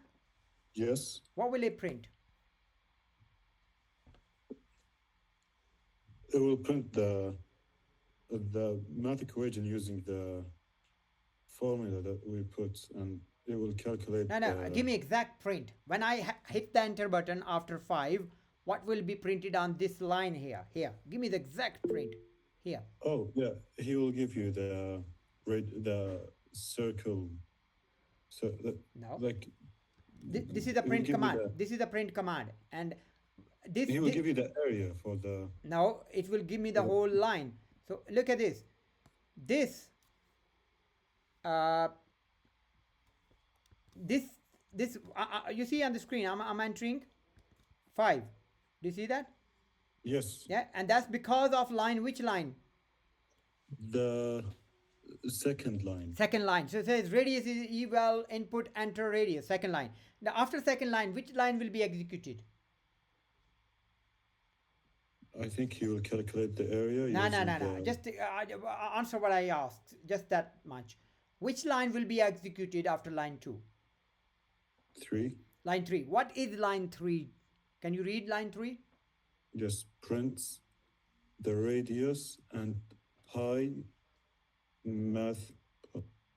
Yes. What will it print? It will print the math equation using the formula that we put, and it will calculate. No, give me exact print. When I hit the enter button after 5, what will be printed on this line here? Here, give me the exact print. Here. Oh yeah, he will give you the circle. So No. like This is the he will print give you command. the- This is the print command, and this. He will give you the area for the. No, it will give me the Yeah. whole line. So look at this. This. This. You see on the screen. I'm entering 5. Do you see that? Yes. Yeah, and that's because of line. Which line? The second line. Second line. So it says radius is eval input enter radius. Second line. Now after second line, which line will be executed? I think he will calculate the area. No. using Just answer what I asked. Just that much. Which line will be executed after line 2? 3. Line 3. What is line 3? Can you read line 3? Just prints the radius and pi math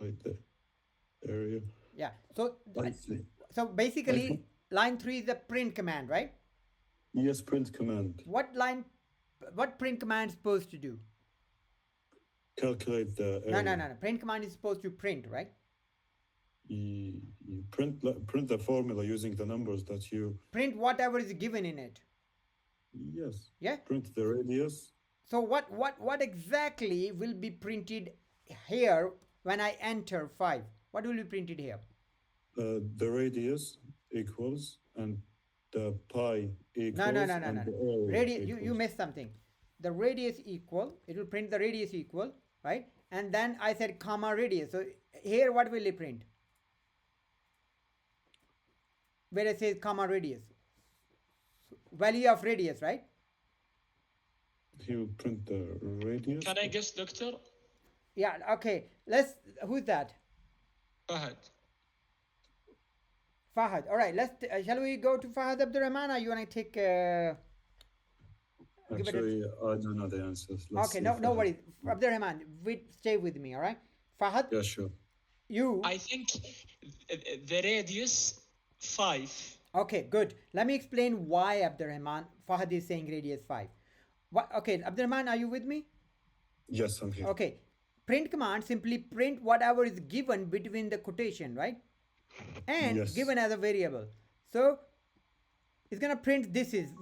like the area. Yeah. So I see. so basically Okay. line 3 is the print command, right? Yes, print command. What print command is supposed to do? Calculate the area. No. Print command is supposed to print, right? You print the formula using the numbers that you. Print whatever is given in it. Yes. Yeah. Print the radius. So what exactly will be printed here when I enter 5? What will be printed here? The radius equals and the pi equals. No. and the area Radius. You equals. missed something. The radius equal. It will print the radius equal, right? And then I said comma radius. So here what will it print? Where it says comma radius. Value of radius, right? He will print the radius. Can I guess, Doctor? Yeah. Okay. Who's that? Fahad. Fahad. All right. Shall we go to Fahad Abdurrahman, or you want to take? Give it a- Actually, I don't know the answers. Let's Okay. see No if worries. Abdurrahman, stay with me. All right. Fahad, Yeah, sure. you. I think the radius 5. Okay. Good. Let me explain why Abdurrahman Fahad is saying radius 5. Okay. Abdurrahman, are you with me? Yes, I'm here. Okay. Print command simply print whatever is given between the quotation, right? And Yes. given as a variable. So it's gonna print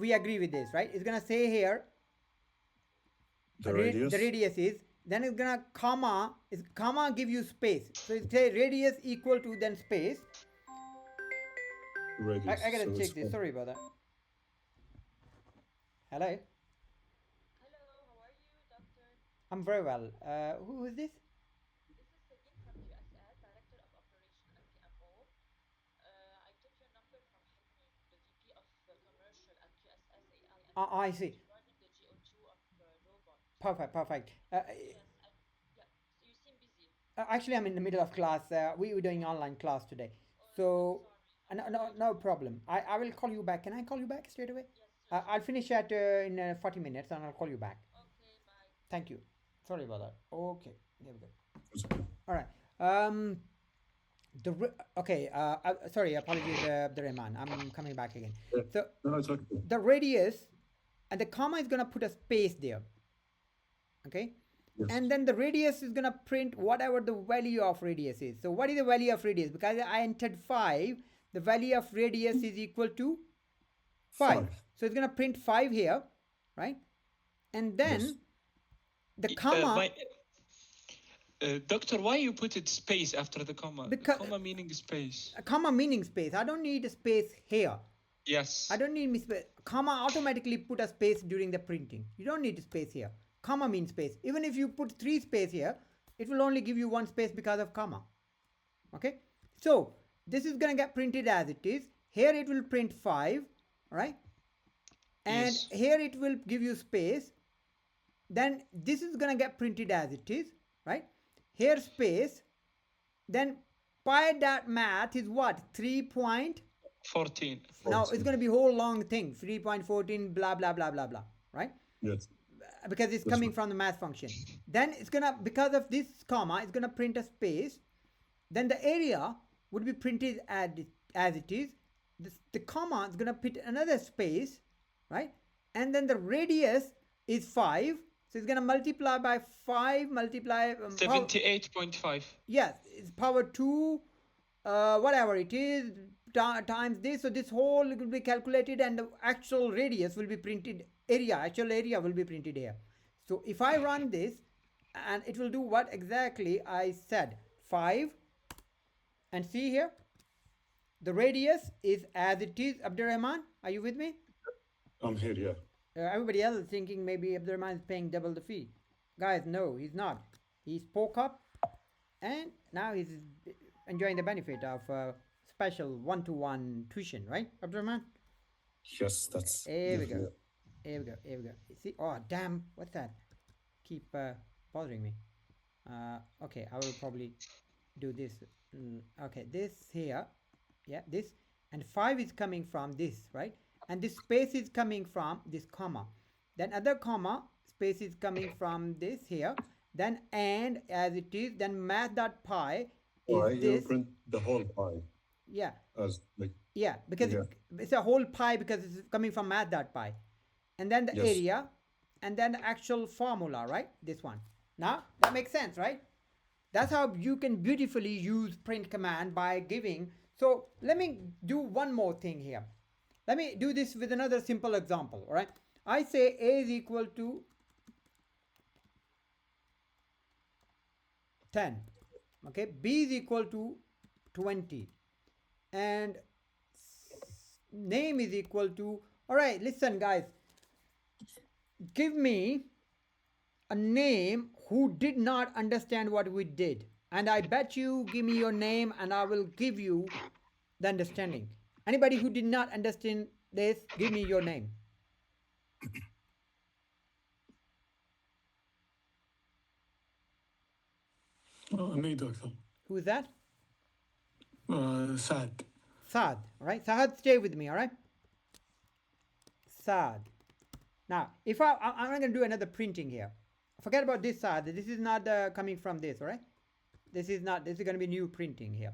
we agree with this, right? It's gonna say here The radius. the radius is, then it's gonna comma give you space. So it say radius equal to then space. Radius. I gotta so check it's this. fine. Sorry about that. Hello. Hello, how are you, Doctor? I'm very well. Who is this? This is Celine from QSS, Director of Operation at PMO. I took your number from Hilmi, the VP of Commercial at QSS AI and I see. running the GO2 of robot. Perfect. Yes, and yeah, so you seem busy. Actually, I'm in the middle of class. We were doing online class today. So, Sorry. no problem. I will call you back. Can I call you back straight away? Yes, I'll finish at in 40 minutes and I'll call you back. Okay, bye. Thank you. Sorry about that. Okay, there we go. It's okay. All right. Okay. Sorry, apologies, Abdurrahman. I'm coming back again. Yeah. So No, it's okay. the radius and the comma is gonna put a space there. Okay. Yes. And then the radius is gonna print whatever the value of radius is. So what is the value of radius? Because I entered 5, the value of radius is equal to 5. So it's gonna print 5 here, right? And then Yes. the comma. Doctor, why you put it space after the comma? Because- Comma meaning space. A comma meaning space. I don't need a space here. Yes. I don't need space. Comma automatically put a space during the printing. You don't need a space here. Comma means space. Even if you put 3 space here, it will only give you 1 space because of comma. Okay. So this is gonna get printed as it is. Here it will print 5, right? And Yes. here it will give you space. Then this is gonna get printed as it is, right? Here space. Then pi dot math is what? 3. 14. Now it's going to be whole long thing 3.14 blah blah blah blah blah, right? Yes. Because it's That's coming right. from the math function. Then it's gonna, because of this comma, it's gonna print a space. Then the area would be printed as it is. The comma is gonna put another space, right? And then the radius is 5, so it's gonna multiply by 5 multiply 78.5. yes, it's power 2 whatever it is times this. So this whole will be calculated and the actual radius will be printed, actual area will be printed here. So if I run this, and it will do what exactly I said, 5, and see here the radius is as it is. Abdurrahman, are you with me? I'm here, yeah. Everybody else is thinking maybe Abdurrahman is paying double the fee. Guys, no, he's not. He spoke up and now he's enjoying the benefit of special one-to-one tuition, right, Abdurrahman? Yes, that's Here we go. definitely- Here we go. Here we go. See, oh damn, what's that? Keep bothering me. Okay, I will probably do this. Okay, this here, yeah, this, and 5 is coming from this, right? And this space is coming from this comma. Then other comma space is coming from this here. Then and as it is, then math.pi Why is you this. print the whole pie Yeah, as like yeah, because Yeah. it's a whole pi because it's coming from math.pi. And then the Yes. area, and then the actual formula, right? This one. Now, that makes sense, right? That's how you can beautifully use print command by giving. So let me do one more thing here. Let me do this with another simple example, all right? I say A is equal to 10. Okay, B is equal to 20. And name is equal to, all right, listen guys, give me a name who did not understand what we did, and I bet you give me your name and I will give you the understanding. Anybody who did not understand this, give me your name. Me, doctor. Who is that? Sad. Saad, all right? Saad, stay with me, all right? Saad. Now, if I'm going to do another printing here. Forget about this Saad. This is not coming from this, all right? This is not, this is going to be new printing here.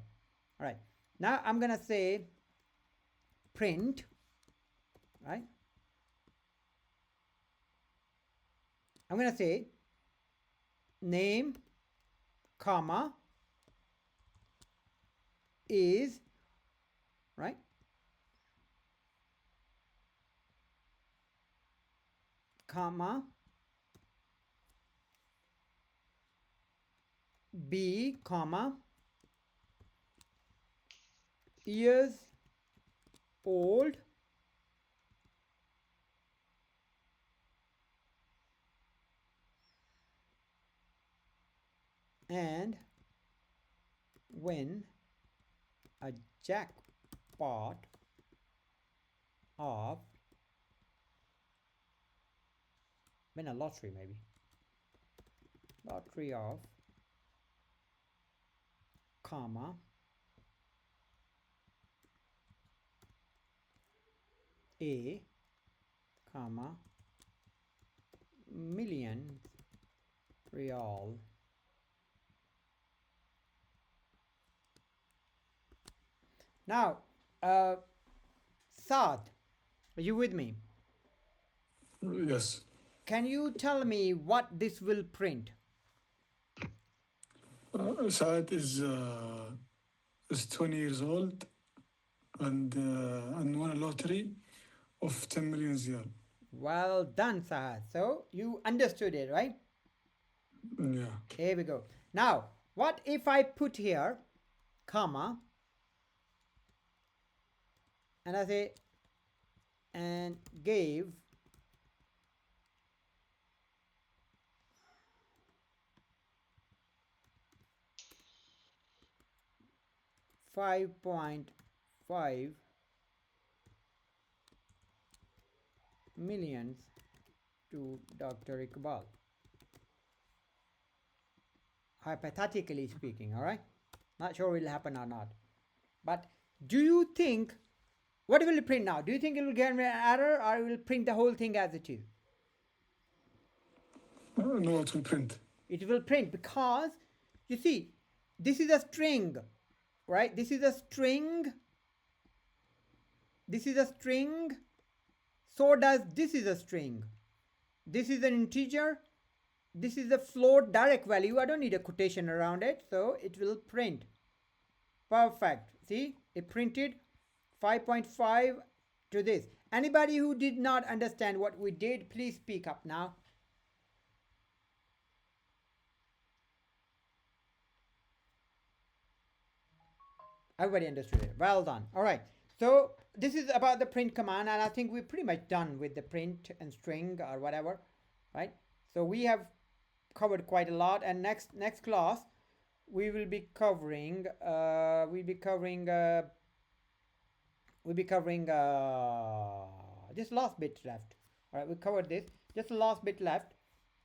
All right. Now, I'm going to say print, right? I'm going to say name, comma, is, right? Comma, B, comma, years old, and win a jackpot of, win a lottery maybe, lottery of, comma, A comma, million real. Now, Saad, are you with me? Yes. Can you tell me what this will print? Saad is 20 years old and won a lottery of 10 million riyal. Well done, Saad. So you understood it, right? Yeah. Here we go. Now, what if I put here, comma, and I say, and gave 5.5 millions to Dr. Iqbal. Hypothetically speaking, all right? Not sure it will happen or not. But do you think, what will it print now? Do you think it will get me an error or it will print the whole thing as it is? No, it will print. It will print because, you see, this is a string, right? This is a string. This is a string. So does this is a string. This is an integer. This is a float direct value. I don't need a quotation around it. So it will print. Perfect. See, it printed 5.5 to this. Anybody who did not understand what we did, please speak up now. Everybody understood it. Well done. All right. So this is about the print command, and I think we're pretty much done with the print and string or whatever, right? So we have covered quite a lot, and next class we will be covering this last bit left. All right, we covered this. Just the last bit left,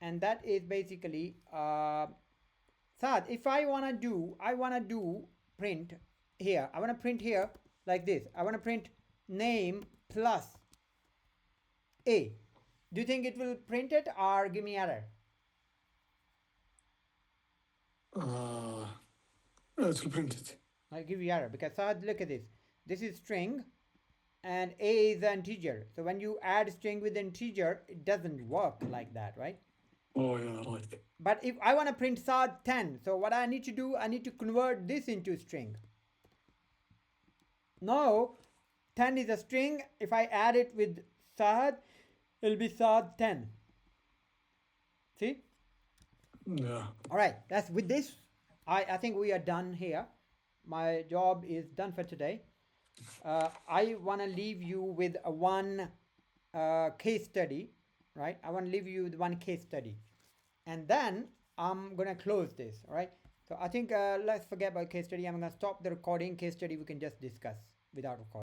and that is basically Saad, if I wanna do print here. I want to print here like this. I want to print name plus A. Do you think it will print it or give me error? It will print it. I'll give you error because look at this. This is string and A is an integer. So when you add string with integer, it doesn't work like that, right? Oh, yeah, right. But if I want to print Saad 10, so what I need to do, I need to convert this into string. Now 10 is a string. If I add it with Saad, it'll be Saad 10. See? Yeah. All right, that's with this. I think we are done here. My job is done for today. I want to leave you with one case study, right? I want to leave you with one case study. And then I'm going to close this, all right? So I think let's forget about case study. I'm going to stop the recording. Case study we can just discuss without recording.